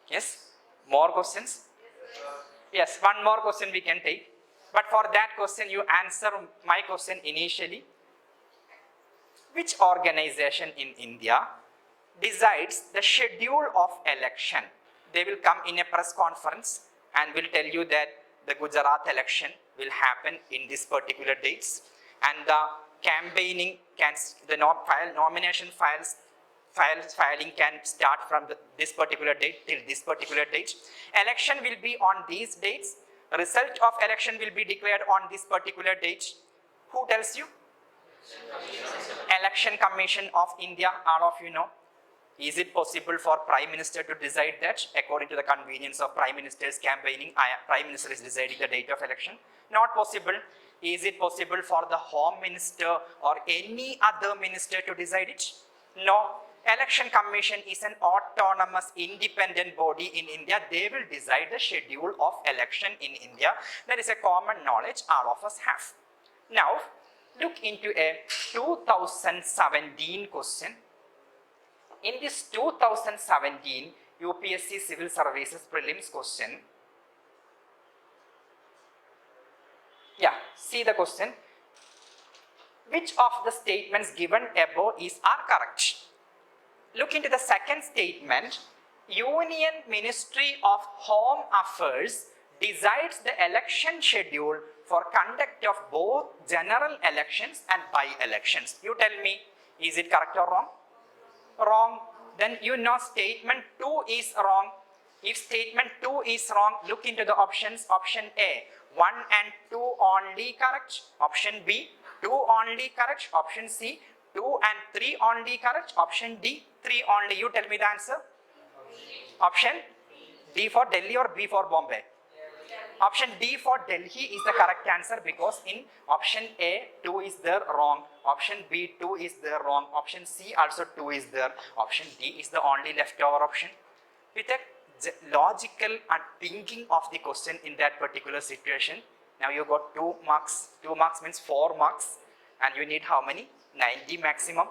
Speaker 2: Yes? More questions? Yes, one more question we can take. But for that question, you answer my question initially. Which organization in India decides the schedule of election? They will come in a press conference and will tell you that the Gujarat election will happen in this particular dates, and the campaigning can, the nomination filing can start from this particular date till this particular date. Election will be on these dates. Result of election will be declared on this particular date. Who tells you? Election Commission of India, all of you know. Is it possible for Prime Minister to decide that? According to the convenience of Prime Minister's campaigning, Prime Minister is deciding the date of election. Not possible. Is it possible for the Home Minister or any other minister to decide it? No. Election Commission is an autonomous, independent body in India. They will decide the schedule of election in India. That is a common knowledge all of us have. Now, look into a 2017 question. In this 2017 UPSC Civil Services Prelims question, see the question. Which of the statements given above are correct? Look into the second statement. Union Ministry of Home Affairs decides the election schedule for conduct of both general elections and by-elections. You tell me, is it correct or wrong? Wrong. Then you know statement 2 is wrong. If statement 2 is wrong, look into the options. Option A, 1 and 2 only correct. Option B, 2 only correct. Option C, 2 and 3 only correct. Option D, 3 only. You tell me the answer. Option D for Delhi or B for Bombay? Option D for Delhi is the correct answer, because in option A, 2 is there, wrong. Option B, 2 is there, wrong. Option C also 2 is there. Option D is the only leftover option. With a logical and thinking of the question in that particular situation, now you got 2 marks. 2 marks means 4 marks, and you need how many? 90 maximum.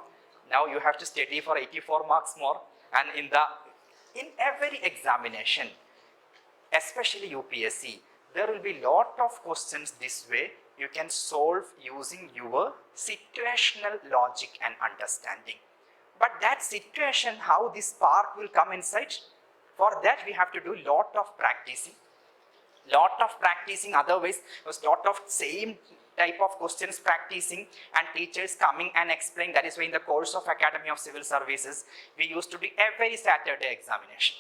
Speaker 2: Now you have to study for 84 marks more. And in every examination, especially UPSC, there will be lot of questions this way. You can solve using your situational logic and understanding. But that situation, how this spark will come inside, for that we have to do lot of practicing. Otherwise there's lot of same type of questions practicing and teachers coming and explain. That is why in the course of Academy of Civil Services, we used to do every Saturday examination.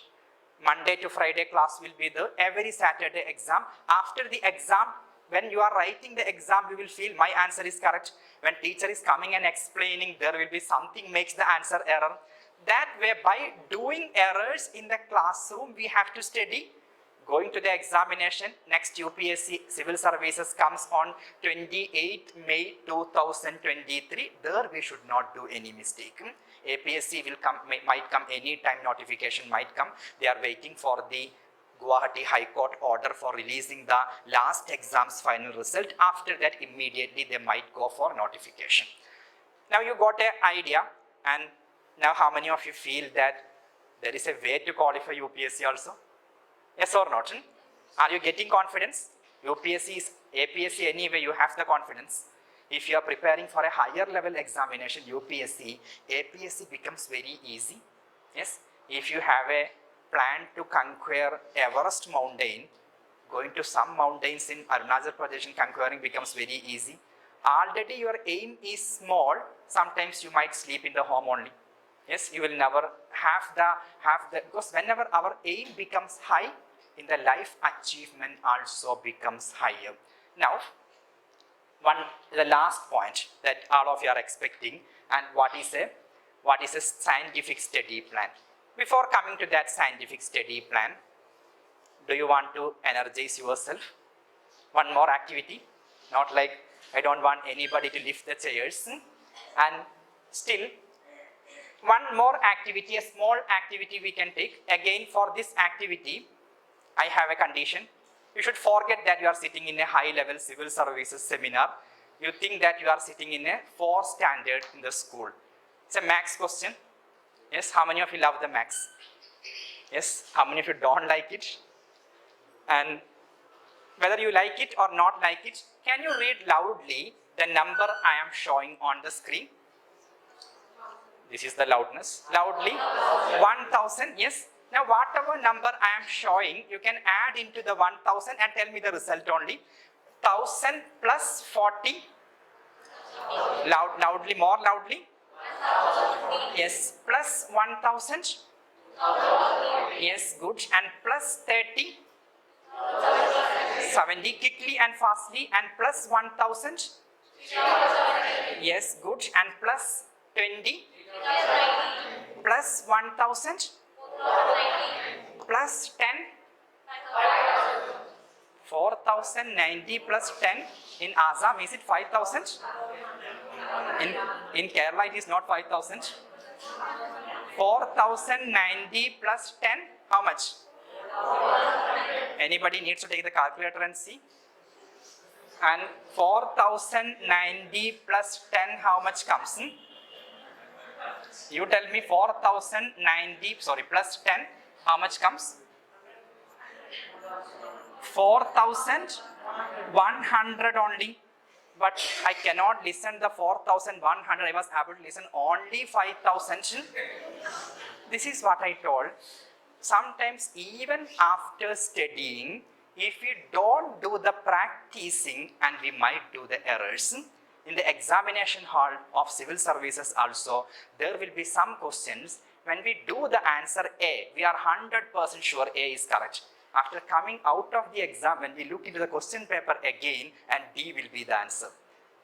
Speaker 2: Monday to Friday class will be there, every Saturday exam. After the exam, when you are writing the exam, you will feel my answer is correct. When teacher is coming and explaining, there will be something makes the answer error. That way, by doing errors in the classroom, we have to study. Going to the examination, next UPSC Civil Services comes on 28 May 2023. There we should not do any mistake. APSC will come, might come anytime, notification might come. They are waiting for the Guwahati High Court order for releasing the last exam's final result. After that, immediately they might go for notification. Now you got an idea, and now how many of you feel that there is a way to qualify UPSC also? Yes or not? Are you getting confidence? UPSC is APSC anyway, you have the confidence. If you are preparing for a higher level examination, UPSC, APSC becomes very easy. Yes, if you have a plan to conquer Everest mountain, going to some mountains in Arunachal Pradesh and conquering becomes very easy. Already your aim is small, sometimes you might sleep in the home only. Yes, you will never have the, because whenever our aim becomes high, in the life achievement also becomes higher. Now, the last point that all of you are expecting, and what is a scientific study plan? Before coming to that scientific study plan, do you want to energize yourself? One more activity, not like I don't want anybody to lift the chairs, and still one more activity, a small activity we can take. Again, for this activity, I have a condition. You should forget that you are sitting in a high level civil services seminar. You think that you are sitting in a 4th standard in the school. It's a maths question. Yes, how many of you love the maths? Yes, how many of you don't like it? And whether you like it or not like it, can you read loudly the number I am showing on the screen? This is the loudness. Loudly. 1000. Yes. Now, whatever number I am showing, you can add into the 1000 and tell me the result only. 1000 plus 40. Loudly, more loudly. Yes. Plus 1000. Yes, good. And plus 30. 70. Quickly and fastly. And plus 1000. Yes, good. And plus 20. Plus 1000. Plus 10. 4090 plus 10. In Assam, is it 5000? In Kerala, it is not 5000. 4090 plus 10, how much? Anybody needs to take the calculator and see? And 4090 plus 10, how much comes? You tell me 4090, plus 10, how much comes? 4100 only. But I cannot listen the 4100, I was able to listen only 5000. This is what I told. Sometimes even after studying, if we don't do the practicing, and we might do the errors, in the examination hall of civil services also, there will be some questions. When we do the answer A, we are 100% sure A is correct. After coming out of the exam, when we look into the question paper again, and D will be the answer.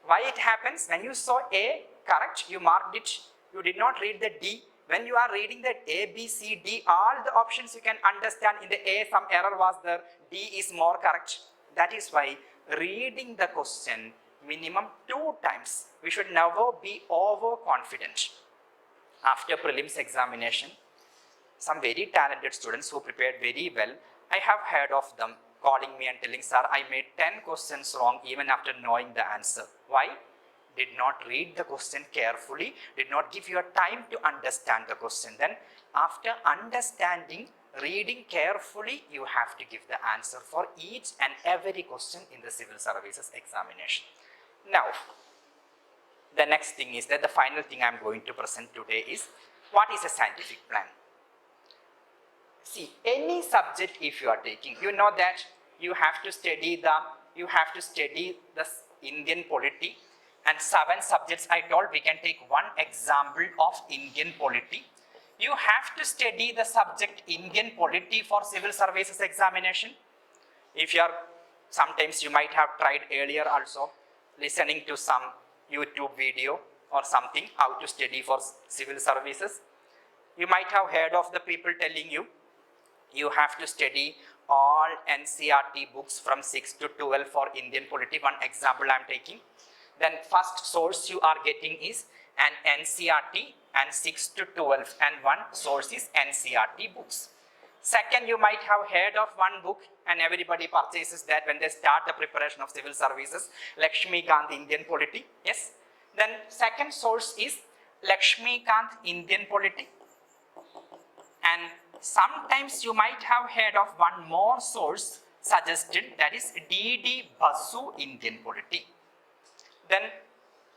Speaker 2: Why it happens? When you saw A correct, you marked it. You did not read the D. When you are reading that A, B, C, D, all the options you can understand. In the A, some error was there. D is more correct. That is why reading the question minimum 2 times. We should never be overconfident. After prelims examination, some very talented students who prepared very well, I have heard of them calling me and telling, sir, I made 10 questions wrong even after knowing the answer. Why? Did not read the question carefully, did not give you time to understand the question. Then after understanding, reading carefully, you have to give the answer for each and every question in the civil services examination. Now, the next thing is that the final thing I am going to present today is, what is a scientific plan? See, any subject if you are taking, you know that you have to study the Indian polity, and 7 subjects I told. We can take one example of Indian polity. You have to study the subject Indian polity for civil services examination. If you are sometimes you might have tried earlier also listening to some YouTube video or something, how to study for civil services. You might have heard of the people telling you, you have to study all NCERT books from 6 to 12 for Indian polity. One example I am taking. Then first source you are getting is an NCERT and 6 to 12, and one source is NCERT books. Second, you might have heard of one book and everybody purchases that when they start the preparation of civil services, Lakshmikant Indian Polity. Yes. Then second source is Lakshmikant Indian Polity. And sometimes you might have heard of one more source suggested, that is D.D. Basu Indian Polity. Then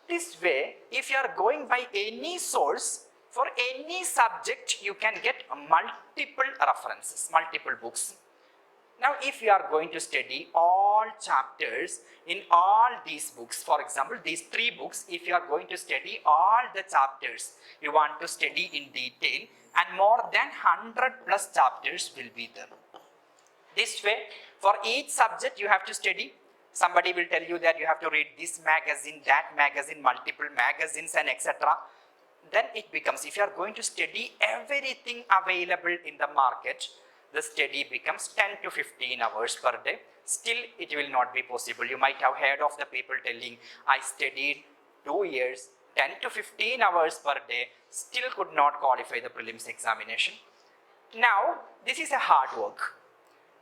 Speaker 2: this way, if you are going by any source, for any subject, you can get multiple references, multiple books. Now, if you are going to study all chapters in all these books, for example, these 3 books, if you are going to study all the chapters, you want to study in detail, and more than 100 plus chapters will be there. This way, for each subject you have to study. Somebody will tell you that you have to read this magazine, that magazine, multiple magazines and etc. Then it becomes, if you are going to study everything available in the market, the study becomes 10 to 15 hours per day. Still, it will not be possible. You might have heard of the people telling, I studied 2 years, 10 to 15 hours per day, still could not qualify the prelims examination. Now, this is a hard work.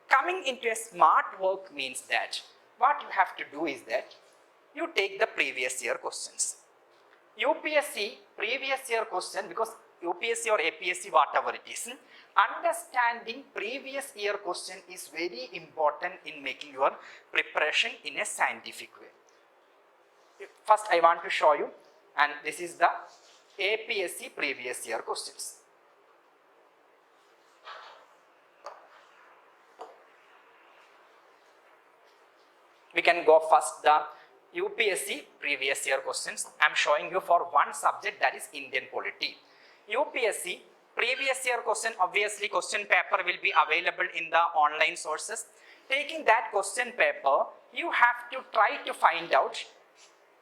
Speaker 2: Coming into a smart work means that what you have to do is that you take the previous year questions. UPSC previous year question, because UPSC or APSC, whatever it is, understanding previous year question is very important in making your preparation in a scientific way. First, I want to show you, and this is the APSC previous year questions. We can go first the UPSC previous year questions. I am showing you for one subject, that is Indian polity. UPSC previous year question, obviously question paper will be available in the online sources. Taking that question paper, you have to try to find out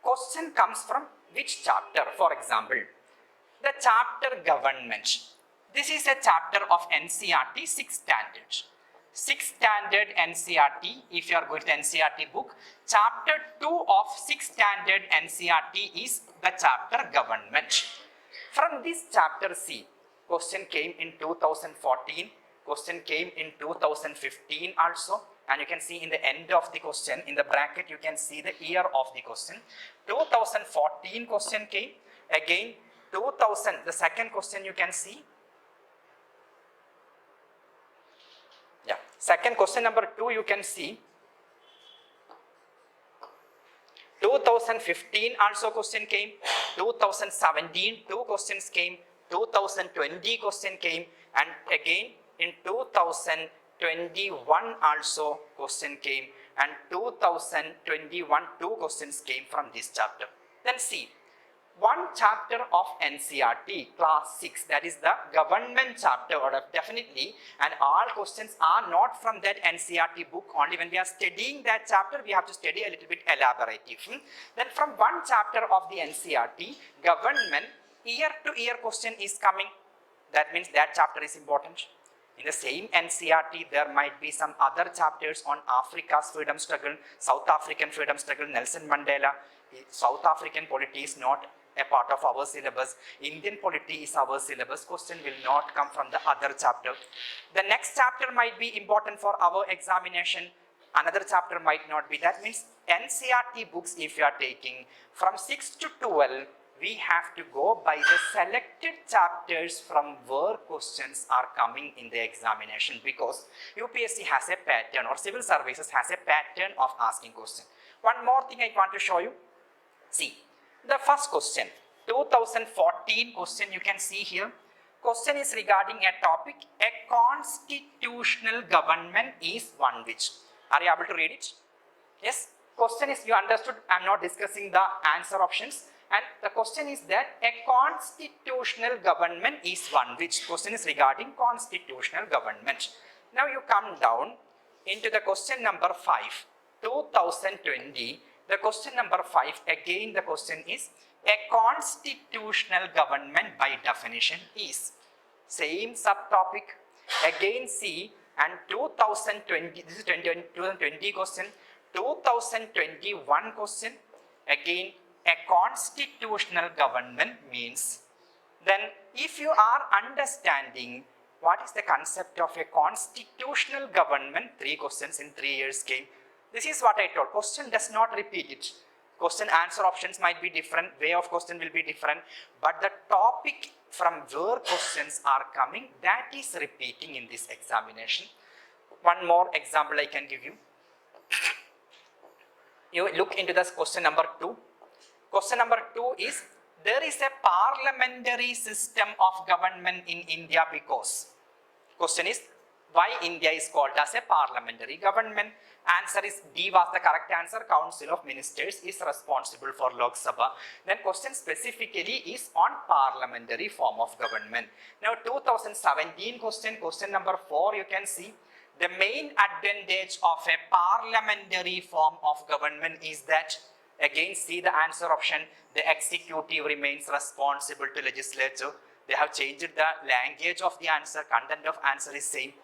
Speaker 2: question comes from which chapter. For example, the chapter government. This is a chapter of NCERT 6th standard. 6th standard NCERT, if you are going to NCERT book, chapter 2 of 6th standard NCERT is the chapter government. From this chapter C, question came in 2014, question came in 2015 also, and you can see in the end of the question, in the bracket you can see the year of the question. 2014 question came, again 2000, the second question you can see. Yeah, second question number 2 you can see. 2015 also question came, 2017 2 questions came, 2020 question came, and again in 2021 also question came, and 2021 2 questions came from this chapter. Then see, one chapter of NCERT class 6, that is the government chapter, or definitely, and all questions are not from that NCERT book. Only when we are studying that chapter, we have to study a little bit elaborative. Then from one chapter of the NCERT, government, year to year question is coming. That means that chapter is important. In the same NCERT, there might be some other chapters on Africa's freedom struggle, South African freedom struggle, Nelson Mandela. South African polity is not a part of our syllabus. Indian polity is our syllabus. Question will not come from the other chapter. The next chapter might be important for our examination. Another chapter might not be. That means NCERT books, if you are taking from 6 to 12, we have to go by the selected chapters from where questions are coming in the examination, because UPSC has a pattern, or civil services has a pattern of asking questions. One more thing I want to show you. See, the first question, 2014 question you can see here. Question is regarding a topic, a constitutional government is one which. Are you able to read it? Yes. Question is, you understood, I am not discussing the answer options. And the question is that a constitutional government is one which. Question is regarding constitutional government. Now you come down into the question number 5. 2020. The question number 5, again the question is, a constitutional government by definition is. Same subtopic. Again C, and 2020, this is 2020 question, 2021 question, again a constitutional government means. Then if you are understanding what is the concept of a constitutional government, 3 questions in 3 years came. This is what I told. Question does not repeat it. Question answer options might be different, way of question will be different, but the topic from where questions are coming, that is repeating in this examination. One more example I can give you. You look into this question number 2. Question number 2 is, there is a parliamentary system of government in India because. Question is, why India is called as a parliamentary government? Answer is D was the correct answer. Council of Ministers is responsible for Lok Sabha. Then question specifically is on parliamentary form of government. Now 2017 question number 4, you can see the main advantage of a parliamentary form of government is that, again see the answer option, the executive remains responsible to legislature. They have changed the language of the answer, content of answer is same.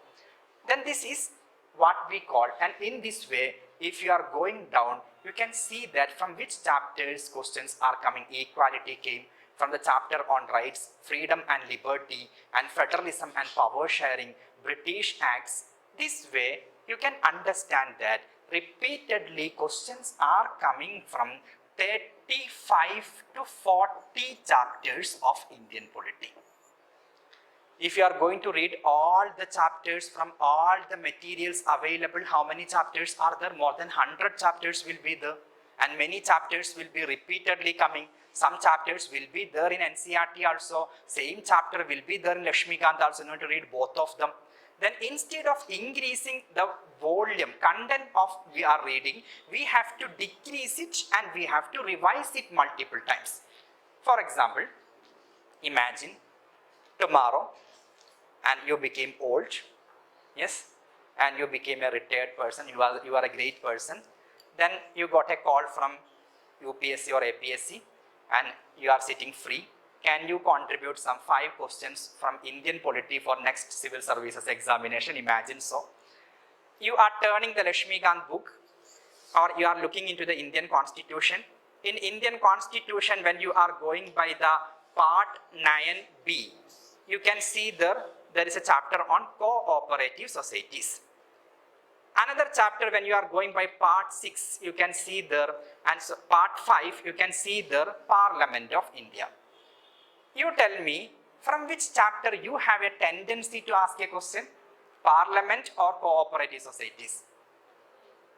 Speaker 2: Then this is what we call, and in this way, if you are going down, you can see that from which chapters questions are coming. Equality came from the chapter on rights, freedom and liberty, and federalism and power sharing, British Acts. This way, you can understand that repeatedly questions are coming from 35 to 40 chapters of Indian polity. If you are going to read all the chapters from all the materials available, how many chapters are there? More than 100 chapters will be there, and many chapters will be repeatedly coming. Some chapters will be there in NCERT also. Same chapter will be there in Lakshmikant also. You need to read both of them. Then instead of increasing the volume, content of we are reading, we have to decrease it and we have to revise it multiple times. For example, imagine tomorrow and you became old, yes, and you became a retired person, you are a great person. Then you got a call from UPSC or APSC and you are sitting free. Can you contribute some 5 questions from Indian polity for next civil services examination? Imagine so. You are turning the Lakshmikant book or you are looking into the Indian constitution. In Indian constitution, when you are going by the part 9b, you can see there is a chapter on cooperative societies. Another chapter when you are going by part 6, you can see there, and so part 5, you can see there Parliament of India. You tell me from which chapter you have a tendency to ask a question, Parliament or cooperative societies?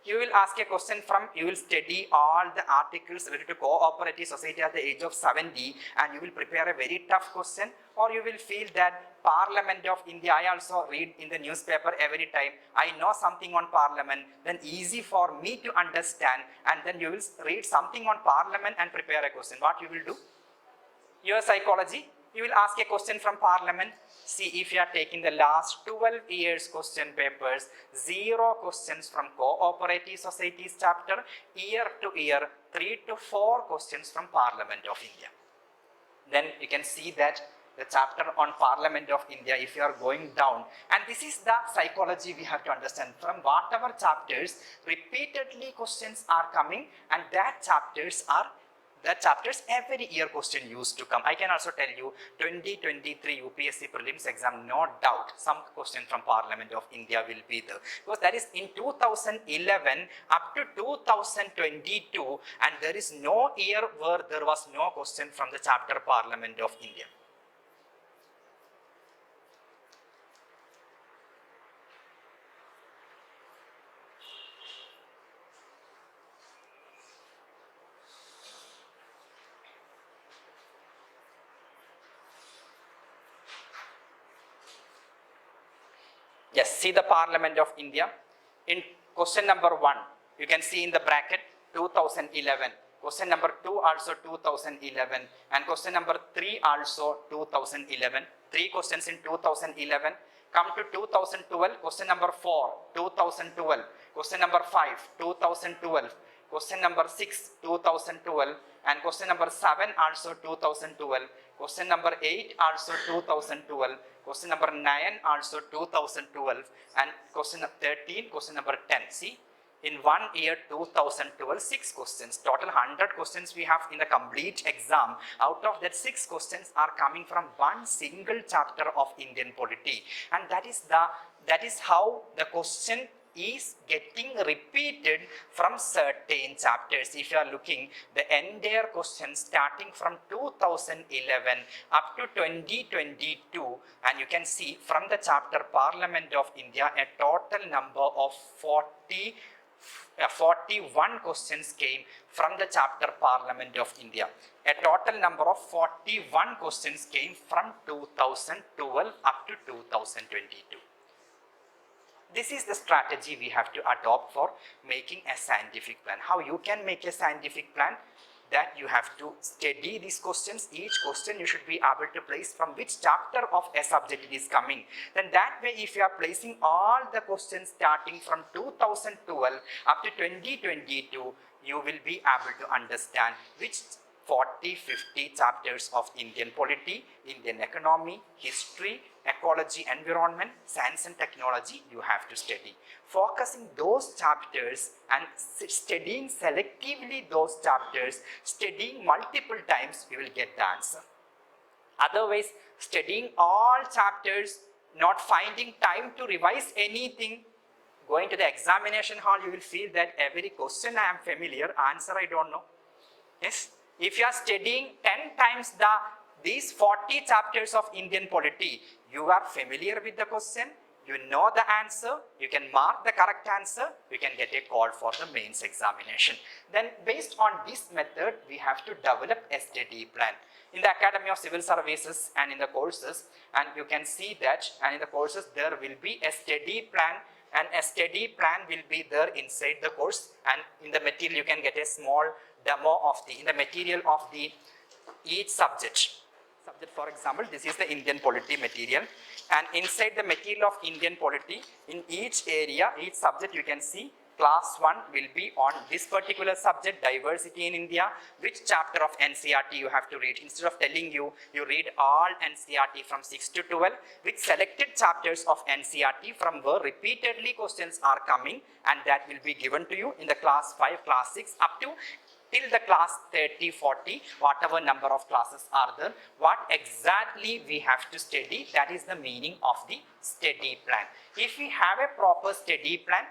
Speaker 2: You will ask a question from, you will study all the articles related to cooperative society at the age of 70 and you will prepare a very tough question, or you will feel that Parliament of India, I also read in the newspaper every time, I know something on Parliament, then easy for me to understand, and then you will read something on Parliament and prepare a question. What you will do? Your psychology, you will ask a question from Parliament. See, if you are taking the last 12 years question papers, 0 questions from cooperative societies chapter, year to year, 3 to 4 questions from Parliament of India. Then you can see that the chapter on Parliament of India, if you are going down, and this is the psychology we have to understand, from whatever chapters, repeatedly questions are coming, and that chapters every year question used to come. I can also tell you 2023 UPSC prelims exam, no doubt some question from Parliament of India will be there, because that is in 2011 up to 2022, and there is no year where there was no question from the chapter Parliament of India. Yes, see the Parliament of India. In question number 1, you can see in the bracket 2011. Question number 2 also 2011. And question number 3 also 2011. 3 questions in 2011. Come to 2012, question number 4, 2012, question number 5, 2012, question number 6, 2012, and question number 7 also 2012, question number 8 also 2012, question number 9 also 2012, and question 13, question number 10. See, in 1 year 2012, 6 questions, total 100 questions we have in the complete exam. Out of that, 6 questions are coming from one single chapter of Indian polity, and that is how the question is getting repeated from certain chapters. If you are looking the entire question starting from 2011 up to 2022, and you can see from the chapter Parliament of India, a total number of 41 questions came from the chapter Parliament of India. A total number of 41 questions came from 2012 up to 2022. This is the strategy we have to adopt for making a scientific plan. How you can make a scientific plan? That you have to study these questions. Each question you should be able to place from which chapter of a subject it is coming. Then that way, if you are placing all the questions starting from 2012 up to 2022, you will be able to understand which 40-50 chapters of Indian polity, Indian economy, history, ecology, environment, science and technology you have to study. Focusing those chapters and studying selectively those chapters, studying multiple times, you will get the answer. Otherwise, studying all chapters, not finding time to revise anything, going to the examination hall, you will feel that every question I am familiar, answer I don't know. Yes? If you are studying 10 times these 40 chapters of Indian polity, you are familiar with the question, you know the answer, you can mark the correct answer, you can get a call for the mains examination. Then based on this method, we have to develop a study plan. In the Academy of Civil Services and in the courses, and you can see that, and in the courses there will be a study plan, and a study plan will be there inside the course, and in the material you can get a small demo of in the material of each subject. For example, this is the Indian polity material, and inside the material of Indian polity, in each area, each subject, you can see class 1 will be on this particular subject, diversity in India. Which chapter of NCERT you have to read. Instead of telling you read all NCERT from 6 to 12, which selected chapters of NCERT from where repeatedly questions are coming, and that will be given to you in the class 5, class 6 up to till the class 30, 40, whatever number of classes are there, what exactly we have to study, that is the meaning of the study plan. If we have a proper study plan,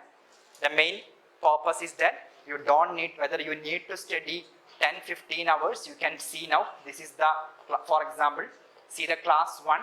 Speaker 2: the main purpose is that you don't need, whether you need to study 10-15 hours, you can see now, this is the, for example, see the class 1,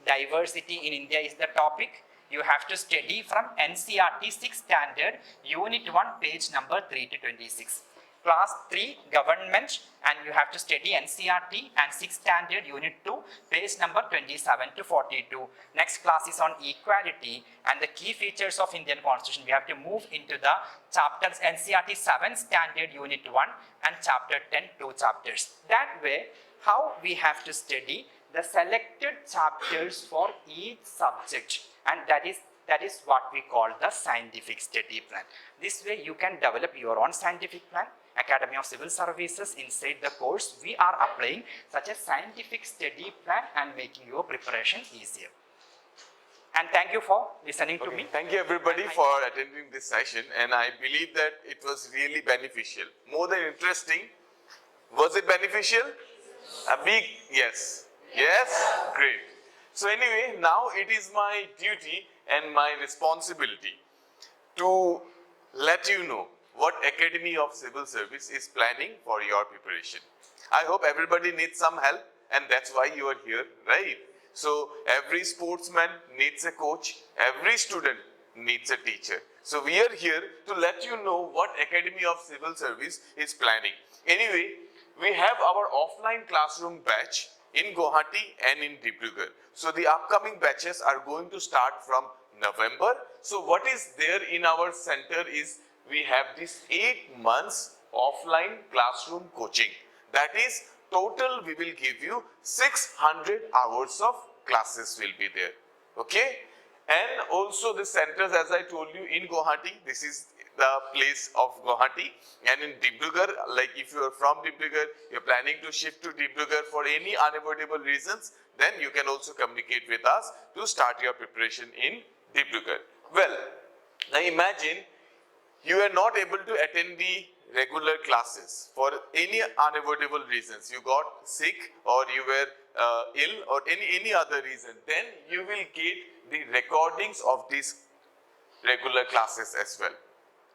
Speaker 2: diversity in India is the topic. You have to study from NCERT 6th standard, unit 1, page number 3 to 26. Class 3, government, and you have to study NCERT and 6th standard, unit 2, page number 27 to 42. Next class is on equality and the key features of Indian Constitution. We have to move into the chapters NCERT 7th standard, unit 1, and chapter 10, 2 chapters. That way, how we have to study the selected chapters for each subject, and that is what we call the scientific study plan. This way you can develop your own scientific plan. Academy of Civil Services, inside the course, we are applying such a scientific study plan and making your preparation easier. And thank you for listening to me.
Speaker 1: Thank you everybody for attending this session, and I believe that it was really beneficial. More than interesting. Was it beneficial? A big yes. Yes? Great. So anyway, now it is my duty and my responsibility to let you know what Academy of Civil Service is planning for your preparation. I hope everybody needs some help, and that's why you are here, right? So every sportsman needs a coach, every student needs a teacher. So we are here to let you know what Academy of Civil Service is planning. Anyway, we have our offline classroom batch in Guwahati and in Dibrugarh. So the upcoming batches are going to start from November. So what is there in our center is we have this 8 months offline classroom coaching. That is total we will give you 600 hours of classes will be there. Okay? And also the centers, as I told you, in Guwahati, this is the place of Guwahati, and in Dibrugarh, like if you are from Dibrugarh, you are planning to shift to Dibrugarh for any unavoidable reasons, then you can also communicate with us to start your preparation in Dibrugarh. Well, now imagine you are not able to attend the regular classes for any unavoidable reasons. You got sick or you were ill or any other reason. Then you will get the recordings of these regular classes as well,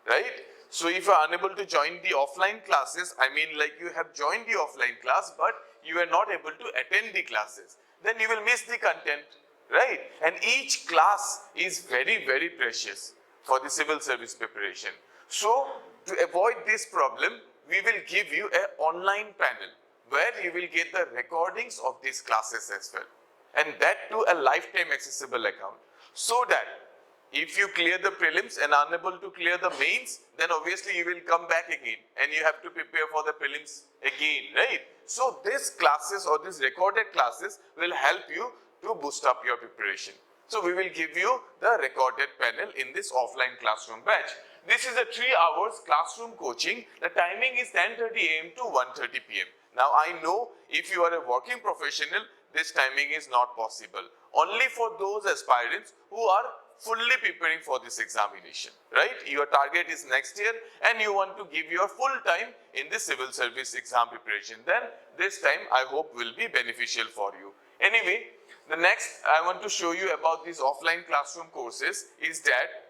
Speaker 1: right? So if you are unable to join the offline classes, I mean like you have joined the offline class but you are not able to attend the classes, then you will miss the content, right? And each class is very, very precious for the civil service preparation. So to avoid this problem, we will give you an online panel where you will get the recordings of these classes as well, and that to a lifetime accessible account, so that if you clear the prelims and are unable to clear the mains, then obviously you will come back again and you have to prepare for the prelims again, right? So these classes or these recorded classes will help you to boost up your preparation. So we will give you the recorded panel in this offline classroom batch. This is a 3 hours classroom coaching. The timing is 10:30 AM to 1:30 PM. Now I know if you are a working professional, this timing is not possible. Only for those aspirants who are fully preparing for this examination, right? Your target is next year and you want to give your full time in the civil service exam preparation. Then this time I hope will be beneficial for you. Anyway, the next I want to show you about these offline classroom courses is that,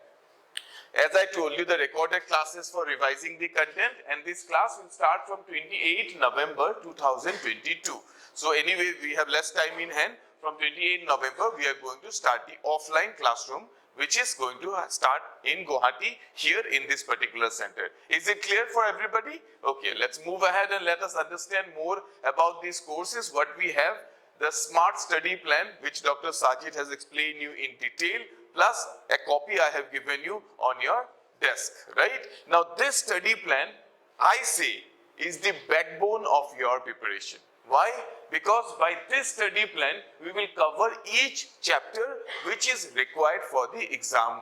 Speaker 1: as I told you, the recorded classes for revising the content, and this class will start from 28 November 2022. So anyway, we have less time in hand. From 28 November, we are going to start the offline classroom, which is going to start in Guwahati here in this particular center. Is it clear for everybody? Okay, let's move ahead and let us understand more about these courses, what we have. The smart study plan, which Dr. Sajid has explained you in detail, plus a copy I have given you on your desk, right? Now this study plan, I say, is the backbone of your preparation. Why? Because by this study plan, we will cover each chapter which is required for the exam,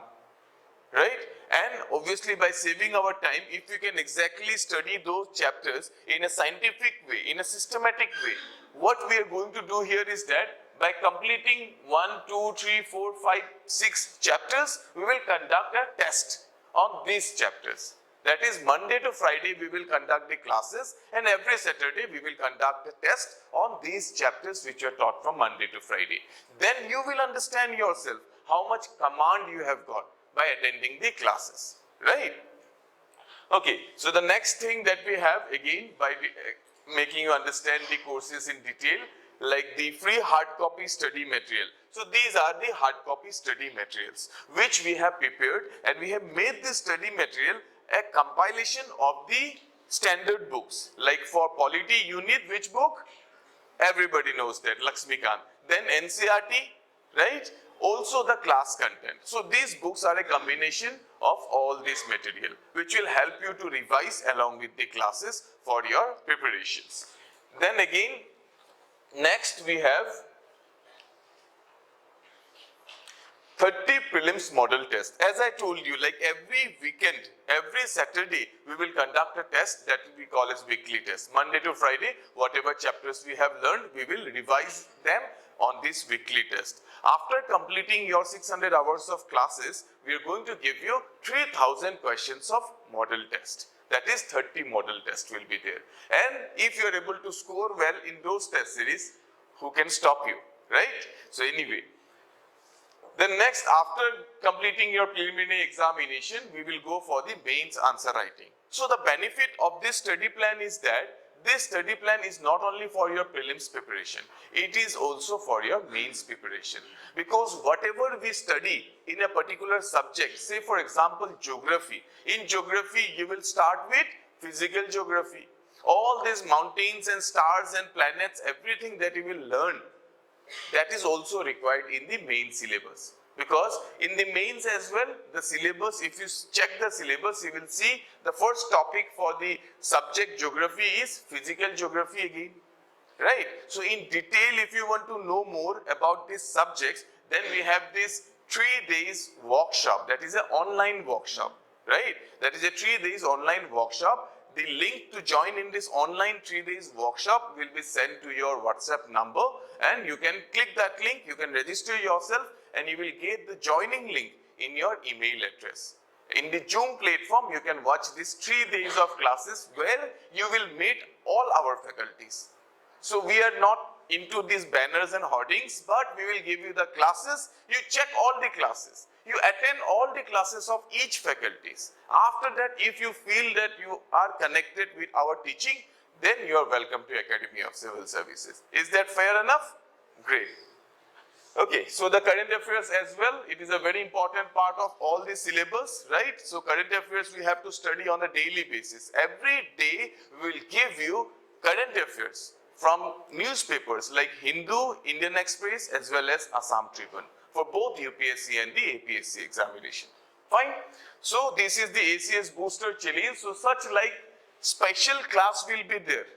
Speaker 1: right? And obviously by saving our time, if we can exactly study those chapters in a scientific way, in a systematic way, what we are going to do here is that by completing 1, 2, 3, 4, 5, 6 chapters, we will conduct a test on these chapters. That is, Monday to Friday we will conduct the classes, and every Saturday we will conduct a test on these chapters which are taught from Monday to Friday. Then you will understand yourself how much command you have got by attending the classes, right? Okay, so the next thing that we have, again, by making you understand the courses in detail, like the free hard copy study material. So these are the hard copy study materials which we have prepared, and we have made this study material a compilation of the standard books. Like for polity, you need which book? Everybody knows that, Lakshmikant. Then NCERT, right? Also the class content. So these books are a combination of all this material which will help you to revise along with the classes for your preparations. Then again, next we have 30 prelims model test. As I told you, like every weekend, every Saturday, we will conduct a test that we call as weekly test. Monday to Friday, whatever chapters we have learned, we will revise them on this weekly test. After completing your 600 hours of classes, we are going to give you 3000 questions of model test. That is 30 model test will be there. And if you are able to score well in those test series, who can stop you, right? So anyway, then next, after completing your preliminary examination, we will go for the mains answer writing. So the benefit of this study plan is that this study plan is not only for your prelims preparation, it is also for your mains preparation. Because whatever we study in a particular subject, say for example geography, in geography you will start with physical geography. All these mountains and stars and planets, everything that you will learn, that is also required in the main syllabus. Because in the mains as well, the syllabus, if you check the syllabus, you will see the first topic for the subject geography is physical geography again, right? So in detail, if you want to know more about these subjects, then we have this 3 days workshop. That is an online workshop, right? That is a 3 days online workshop. The link to join in this online 3 days workshop will be sent to your WhatsApp number, and you can click that link, you can register yourself, and you will get the joining link in your email address. In the Zoom platform, you can watch these 3 days of classes where you will meet all our faculties. So we are not into these banners and hoardings, but we will give you the classes. You check all the classes. You attend all the classes of each faculties. After that, if you feel that you are connected with our teaching, then you are welcome to Academy of Civil Services. Is that fair enough? Great. Okay, so the current affairs as well, it is a very important part of all the syllabus, right? So current affairs we have to study on a daily basis. Every day we will give you current affairs from newspapers like Hindu, Indian Express as well as Assam Tribune for both UPSC and the APSC examination. Fine. So this is the ACS Booster Challenge. So such like special class will be there.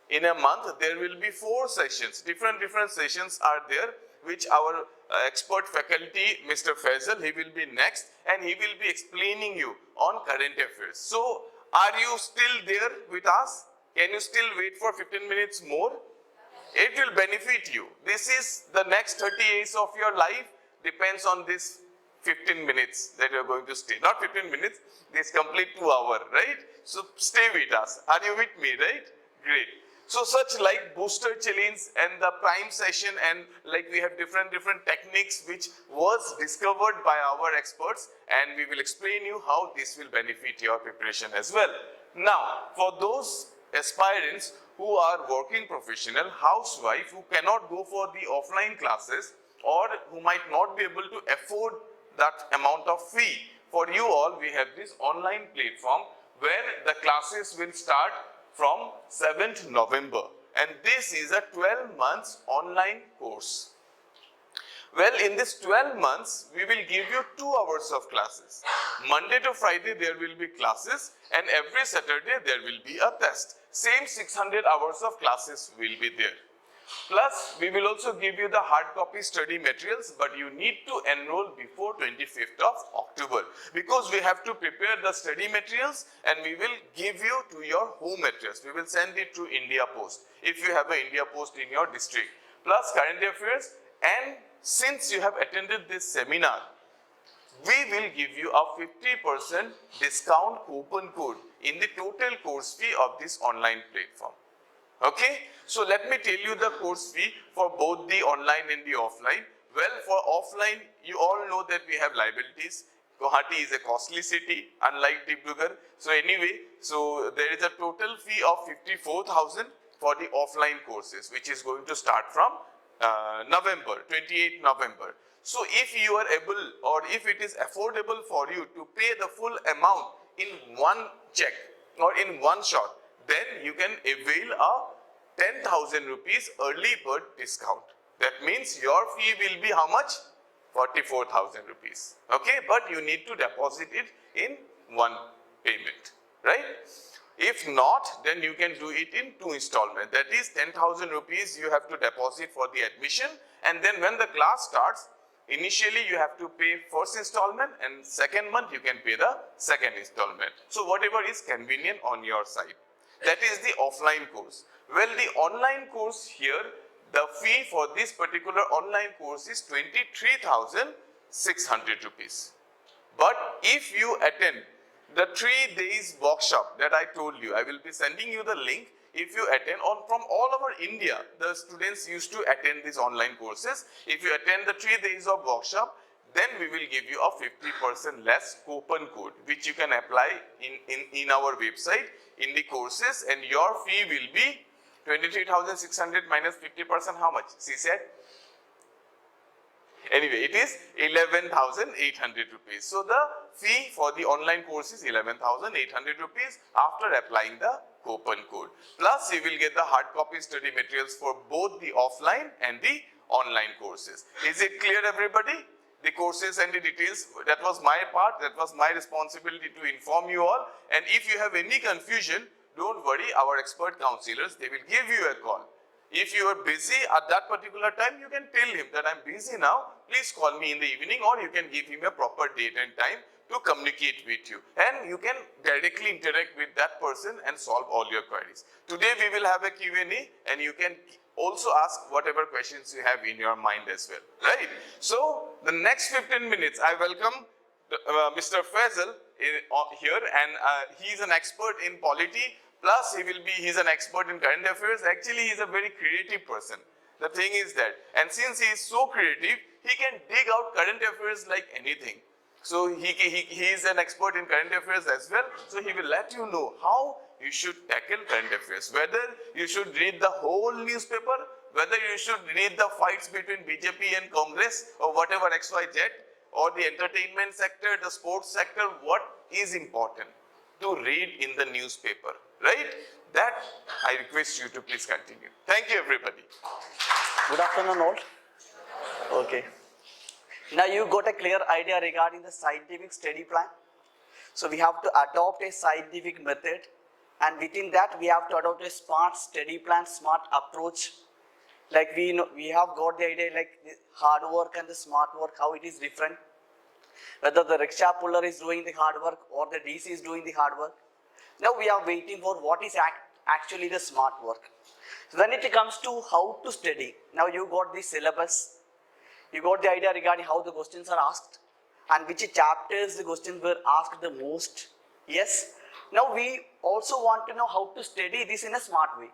Speaker 1: In a month there will be 4 sessions. Different sessions are there, which our expert faculty, Mr. Faisal, he will be next and he will be explaining you on current affairs. So are you still there with us? Can you still wait for 15 minutes more? It will benefit you. This is the next 30 years of your life depends on this 15 minutes that you are going to stay. Not 15 minutes, this complete 2 hours, right? So stay with us. Are you with me, right? Great. So such like booster challenge and the prime session, and like we have different techniques which was discovered by our experts, and we will explain you how this will benefit your preparation as well. Now, for those aspirants who are working professional, housewife, who cannot go for the offline classes or who might not be able to afford that amount of fee, for you all we have this online platform where the classes will start from 7th November, and this is a 12 months online course. Well, in this 12 months, we will give you 2 hours of classes. Monday to Friday there will be classes, and every Saturday there will be a test. Same 600 hours of classes will be there. Plus, we will also give you the hard copy study materials, but you need to enroll before 25th of October because we have to prepare the study materials and we will give you to your home address. We will send it to India Post if you have an India Post in your district. Plus current affairs, and since you have attended this seminar, we will give you a 50% discount coupon code in the total course fee of this online platform. Okay, so let me tell you the course fee for both the online and the offline. Well, for offline, you all know that we have liabilities. Guwahati is a costly city, unlike Dibrugarh. So anyway, so there is a total fee of 54,000 for the offline courses, which is going to start from November, 28th November. So if you are able, or if it is affordable for you to pay the full amount in one check or in one shot, then you can avail a 10,000 rupees early bird discount. That means your fee will be how much? 44,000 rupees. Okay, but you need to deposit it in one payment, right? If not, then you can do it in 2 installments. That is 10,000 rupees you have to deposit for the admission, and then when the class starts, initially you have to pay first installment, and second month you can pay the second installment. So whatever is convenient on your side. That is the offline course. Well, the online course here, the fee for this particular online course is 23,600 rupees. But if you attend the 3 days workshop that I told you, I will be sending you the link. If you attend from all over India, the students used to attend these online courses. If you attend the 3 days of workshop, then we will give you a 50% less coupon code, which you can apply in our website in the courses, and your fee will be 23,600 minus 50%, how much? She said? Anyway, it is 11,800 rupees. So the fee for the online course is 11,800 rupees after applying the coupon code. Plus, you will get the hard copy study materials for both the offline and the online courses. Is it clear, everybody? The courses and the details, that was my part, that was my responsibility to inform you all. And if you have any confusion, don't worry, our expert counselors, they will give you a call. If you are busy at that particular time, you can tell him that I'm busy now, please call me in the evening, or you can give him a proper date and time to communicate with you, and you can directly interact with that person and solve all your queries. Today we will have a Q&A, and you can also ask whatever questions you have in your mind as well, right? So the next 15 minutes, I welcome Mr. Faisal here, and he is an expert in polity, plus he's an expert in current affairs. Actually, he is a very creative person. The thing is that, and since he is so creative, he can dig out current affairs like anything. So he is an expert in current affairs as well. So he will let you know how you should tackle current affairs, whether you should read the whole newspaper, whether you should read the fights between BJP and Congress or whatever XYZ, or the entertainment sector, the sports sector, what is important to read in the newspaper, right? That I request you to please continue. Thank you, everybody.
Speaker 4: Good afternoon all. Okay. Now you got a clear idea regarding the scientific study plan. So we have to adopt a scientific method, and within that we have to adopt a smart study plan, smart approach. Like we know, we have got the idea like the hard work and the smart work, how it is different. Whether the rickshaw puller is doing the hard work or the DC is doing the hard work. Now we are waiting for what is actually the smart work. So when it comes to how to study, now you got the syllabus, you got the idea regarding how the questions are asked and which chapters the questions were asked the most. Yes. Now we also want to know how to study this in a smart way,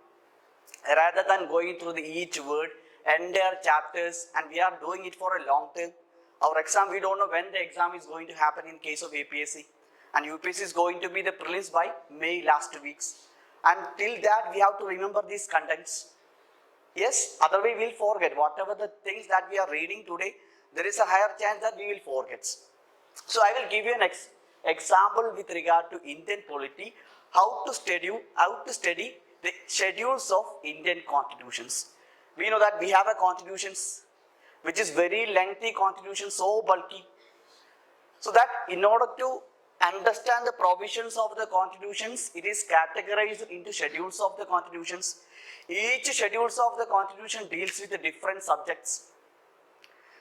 Speaker 4: rather than going through each word, entire chapters, and we are doing it for a long term. Our exam, we don't know when the exam is going to happen in case of APSc, and UPSc is going to be the prelims by May last 2 weeks. And till that, we have to remember these contents. Yes, otherwise we will forget whatever the things that we are reading today. There is a higher chance that we will forget. So I will give you an example with regard to Indian polity, how to study the schedules of Indian constitutions. We know that we have a constitutions which is very lengthy constitution, so bulky. So that in order to understand the provisions of the constitutions, it is categorized into schedules of the constitutions. Each schedules of the constitution deals with the different subjects.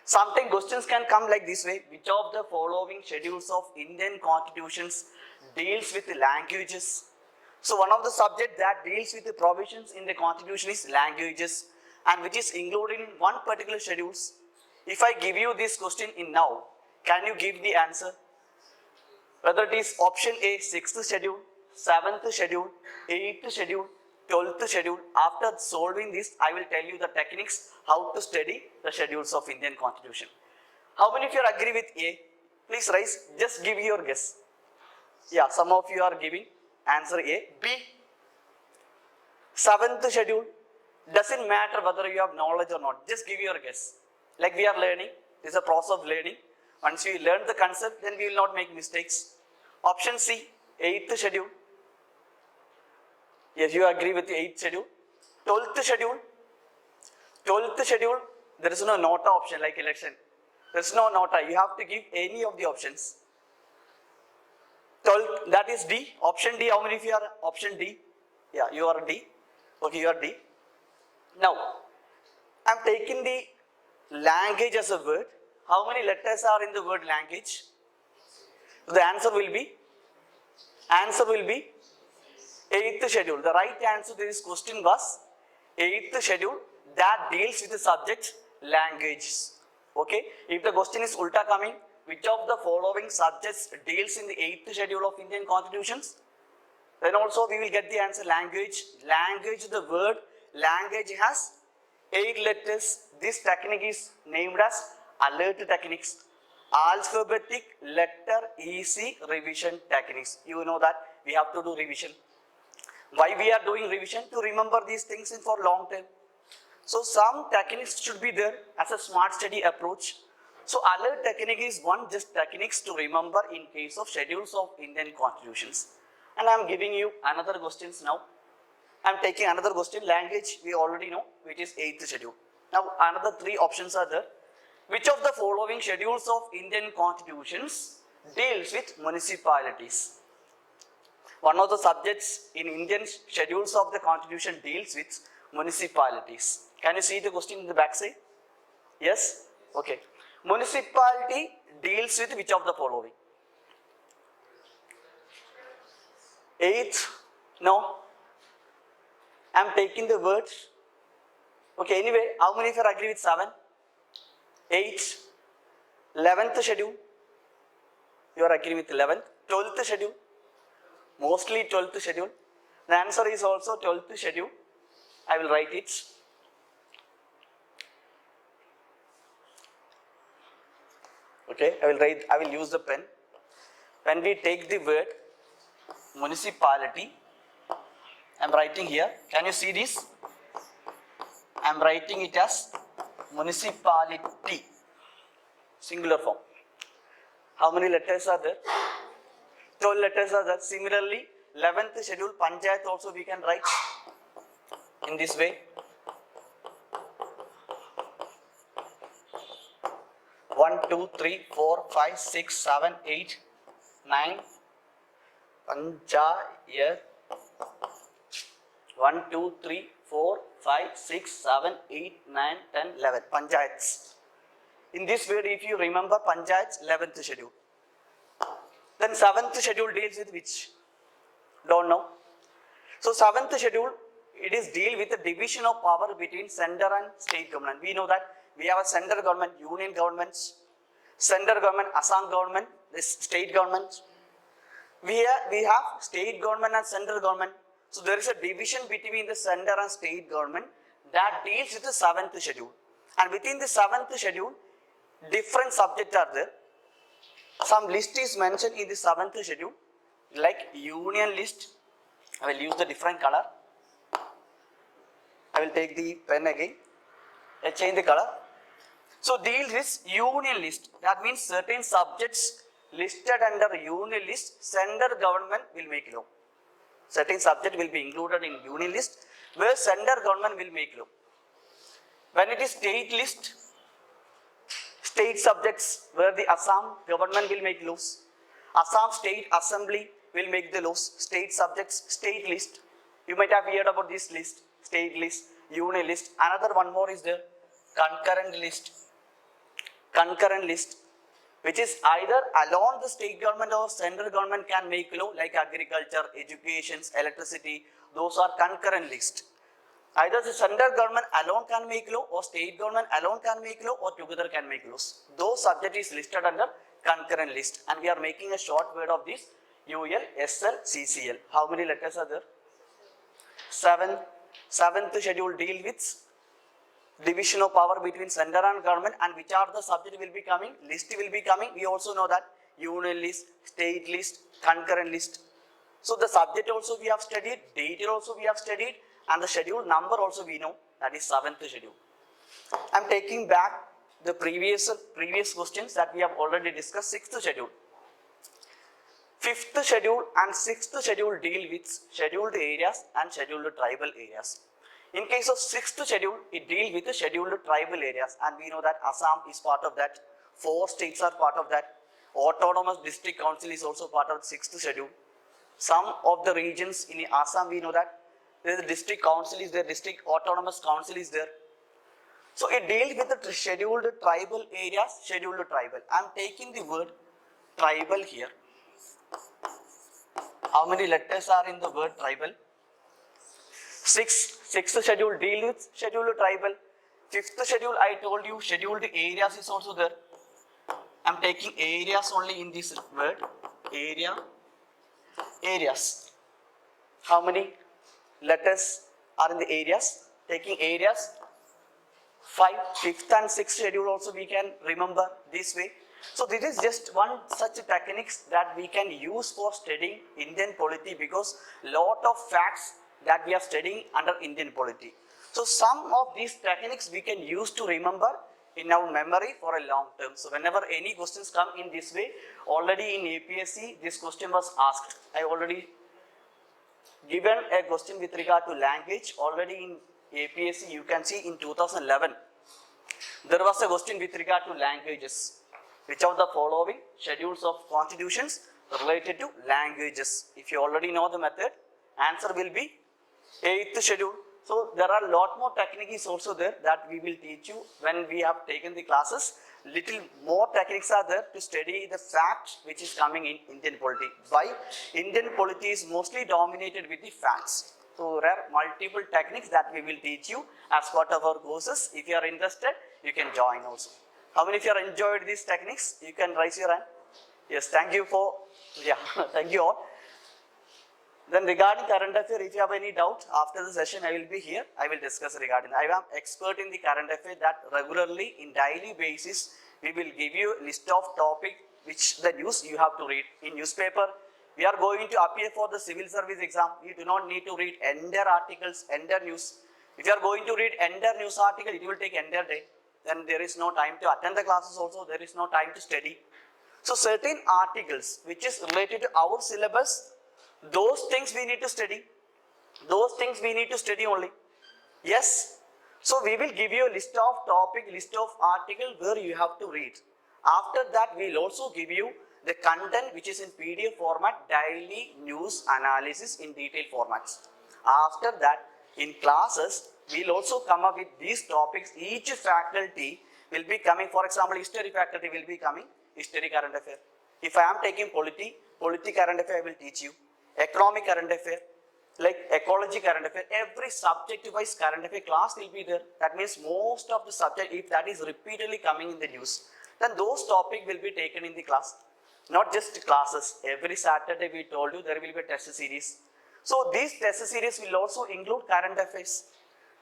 Speaker 4: Sometimes questions can come like this way: which of the following schedules of Indian constitutions deals with the languages? So one of the subjects that deals with the provisions in the constitution is languages, and which is included in one particular schedules. If I give you this question in now, can you give the answer? Whether it is option A, 6th schedule, 7th schedule, 8th schedule, 12th schedule. After solving this, I will tell you the techniques how to study the schedules of Indian constitution. How many of you agree with A? Please rise, just give your guess. Yeah, some of you are giving answer A. B, 7th schedule. Doesn't matter whether you have knowledge or not, just give your guess. Like we are learning, this is a process of learning. Once we learn the concept, then we will not make mistakes. Option C, 8th schedule. Yes, you agree with the 8th schedule. 12th schedule. 12th schedule, there is no nota option like election. There is no nota, you have to give any of the options. 12th, that is D. Option D, how many of you are option D? Yeah, you are D. Okay, you are D. Now, I am taking the language as a word. How many letters are in the word language? The answer will be 8th schedule. The right answer to this question was 8th schedule, that deals with the subject languages. Okay, if the question is ulta coming, which of the following subjects deals in the 8th schedule of Indian constitutions? Then also we will get the answer language. Language, the word language has 8 letters. This technique is named as alert techniques. Alphabetic letter easy revision techniques. You know that we have to do revision. Why we are doing revision? To remember these things in for long term. So some techniques should be there as a smart study approach. So alert technique is one just techniques to remember in case of schedules of Indian constitutions. And I am giving you another questions now. I am taking another question. Language we already know, which is 8th schedule. Now another 3 options are there. Which of the following schedules of Indian constitutions deals with municipalities? One of the subjects in Indian schedules of the constitution deals with municipalities. Can you see the question in the back side? Yes? Okay. Municipality deals with which of the following? Eighth? No. I am taking the words. Okay, anyway, how many of you agree with 7? 8? 11th schedule? You are agreeing with 11th? 12th schedule? Mostly 12th schedule. The answer is also 12th schedule. I will write it. Okay, I will use the pen. When we take the word municipality, I am writing here. Can you see this? I am writing it as municipality, singular form. How many letters are there? 12 letters are there. Similarly, 11th schedule, Panchayat also we can write in this way. 1, 2, 3, 4, 5, 6, 7, 8, 9. Panchayat. 1, 2, 3, 4, 5, 6, 7, 8, 9, 10, 11. Panchayats. In this way, if you remember Panchayats, 11th schedule. Then 7th schedule deals with which? Don't know. So 7th schedule, it is deal with the division of power between center and state government. We know that we have a central government, union governments, central government, Assam government, this state government. We have state government and central government. So there is a division between the center and state government that deals with the 7th schedule. And within the 7th schedule, different subjects are there. Some list is mentioned in the 7th schedule, like union list. I will use the different color. I will take the pen again. I change the color. So deals with union list. That means certain subjects listed under union list, central government will make law. Certain subject will be included in union list, where central government will make law. When it is state list, state subjects where the Assam government will make laws. Assam State Assembly will make the laws. State subjects, state list. You might have heard about this list. State list, union list. Another one more is there. Concurrent list. Concurrent list, which is either alone the state government or central government can make law, like agriculture, education, electricity. Those are concurrent list. Either the central government alone can make law, or state government alone can make law, or together can make laws. Those subject is listed under concurrent list, and we are making a short word of this UL, SL, CCL. How many letters are there? 7. 7th schedule deal with division of power between center and government, and which are the subject will be coming, list will be coming. We also know that union list, state list, concurrent list. So the subject also we have studied, date also we have studied, and the schedule number also we know, that is 7th schedule. I am taking back the previous questions that we have already discussed. 6th schedule. 5th schedule and 6th schedule deal with scheduled areas and scheduled tribal areas. In case of 6th schedule, it deals with the scheduled tribal areas, and we know that Assam is part of that. 4 states are part of that. Autonomous district council is also part of the 6th schedule. Some of the regions in Assam, we know that there is a district council is there, district autonomous council is there. So it deals with the scheduled tribal areas, scheduled tribal. I am taking the word tribal here. How many letters are in the word tribal? 6th schedule deal with scheduled tribal. 5th schedule, I told you scheduled areas is also there. I am taking areas only in this word. Area, areas. How many letters are in the areas? Taking areas. 5, 5th and 6th schedule also we can remember this way. So this is just one such techniques that we can use for studying Indian polity, because lot of facts that we are studying under Indian polity. So some of these techniques we can use to remember in our memory for a long term. So whenever any questions come in this way, already in APSc this question was asked. I already given a question with regard to language. Already in APSc you can see in 2011 there was a question with regard to languages. Which of the following schedules of constitutions related to languages? If you already know the method, answer will be 8th schedule. So there are a lot more techniques also there that we will teach you when we have taken the classes. Little more techniques are there to study the facts which is coming in Indian polity. Why? Indian polity is mostly dominated with the facts. So there are multiple techniques that we will teach you as part of our courses. If you are interested, you can join also. How many of you have enjoyed these techniques? You can raise your hand. Yes, thank you for, thank you all. Then regarding current affairs, if you have any doubt, after the session I will be here, I will discuss regarding. I am expert in the current affairs that regularly in daily basis, we will give you a list of topic which the news you have to read. In newspaper, we are going to appear for the civil service exam. You do not need to read entire articles, entire news. If you are going to read entire news article, it will take entire day. Then there is no time to attend the classes also, there is no time to study. So certain articles which is related to our syllabus, those things we need to study. Those things we need to study only. Yes. So we will give you a list of topic, list of article where you have to read. After that, we will also give you the content which is in PDF format, daily news analysis in detailed formats. After that, in classes, we will also come up with these topics. Each faculty will be coming, for example, history faculty will be coming, history current affair. If I am taking polity current affair, I will teach you. Economic current affair, like ecology current affair, every subject wise current affair class will be there. That means most of the subject, if that is repeatedly coming in the news, then those topic will be taken in the class. Not just classes, every Saturday we told you there will be a test series. So these test series will also include current affairs.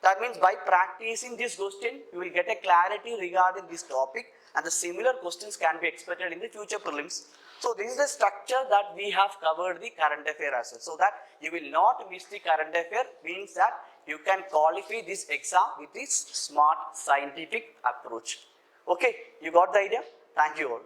Speaker 4: That means by practicing this question, you will get a clarity regarding this topic and the similar questions can be expected in the future prelims. So this is the structure that we have covered the current affair as well. So that you will not miss the current affair, means that you can qualify this exam with this smart scientific approach. Okay, you got the idea? Thank you all.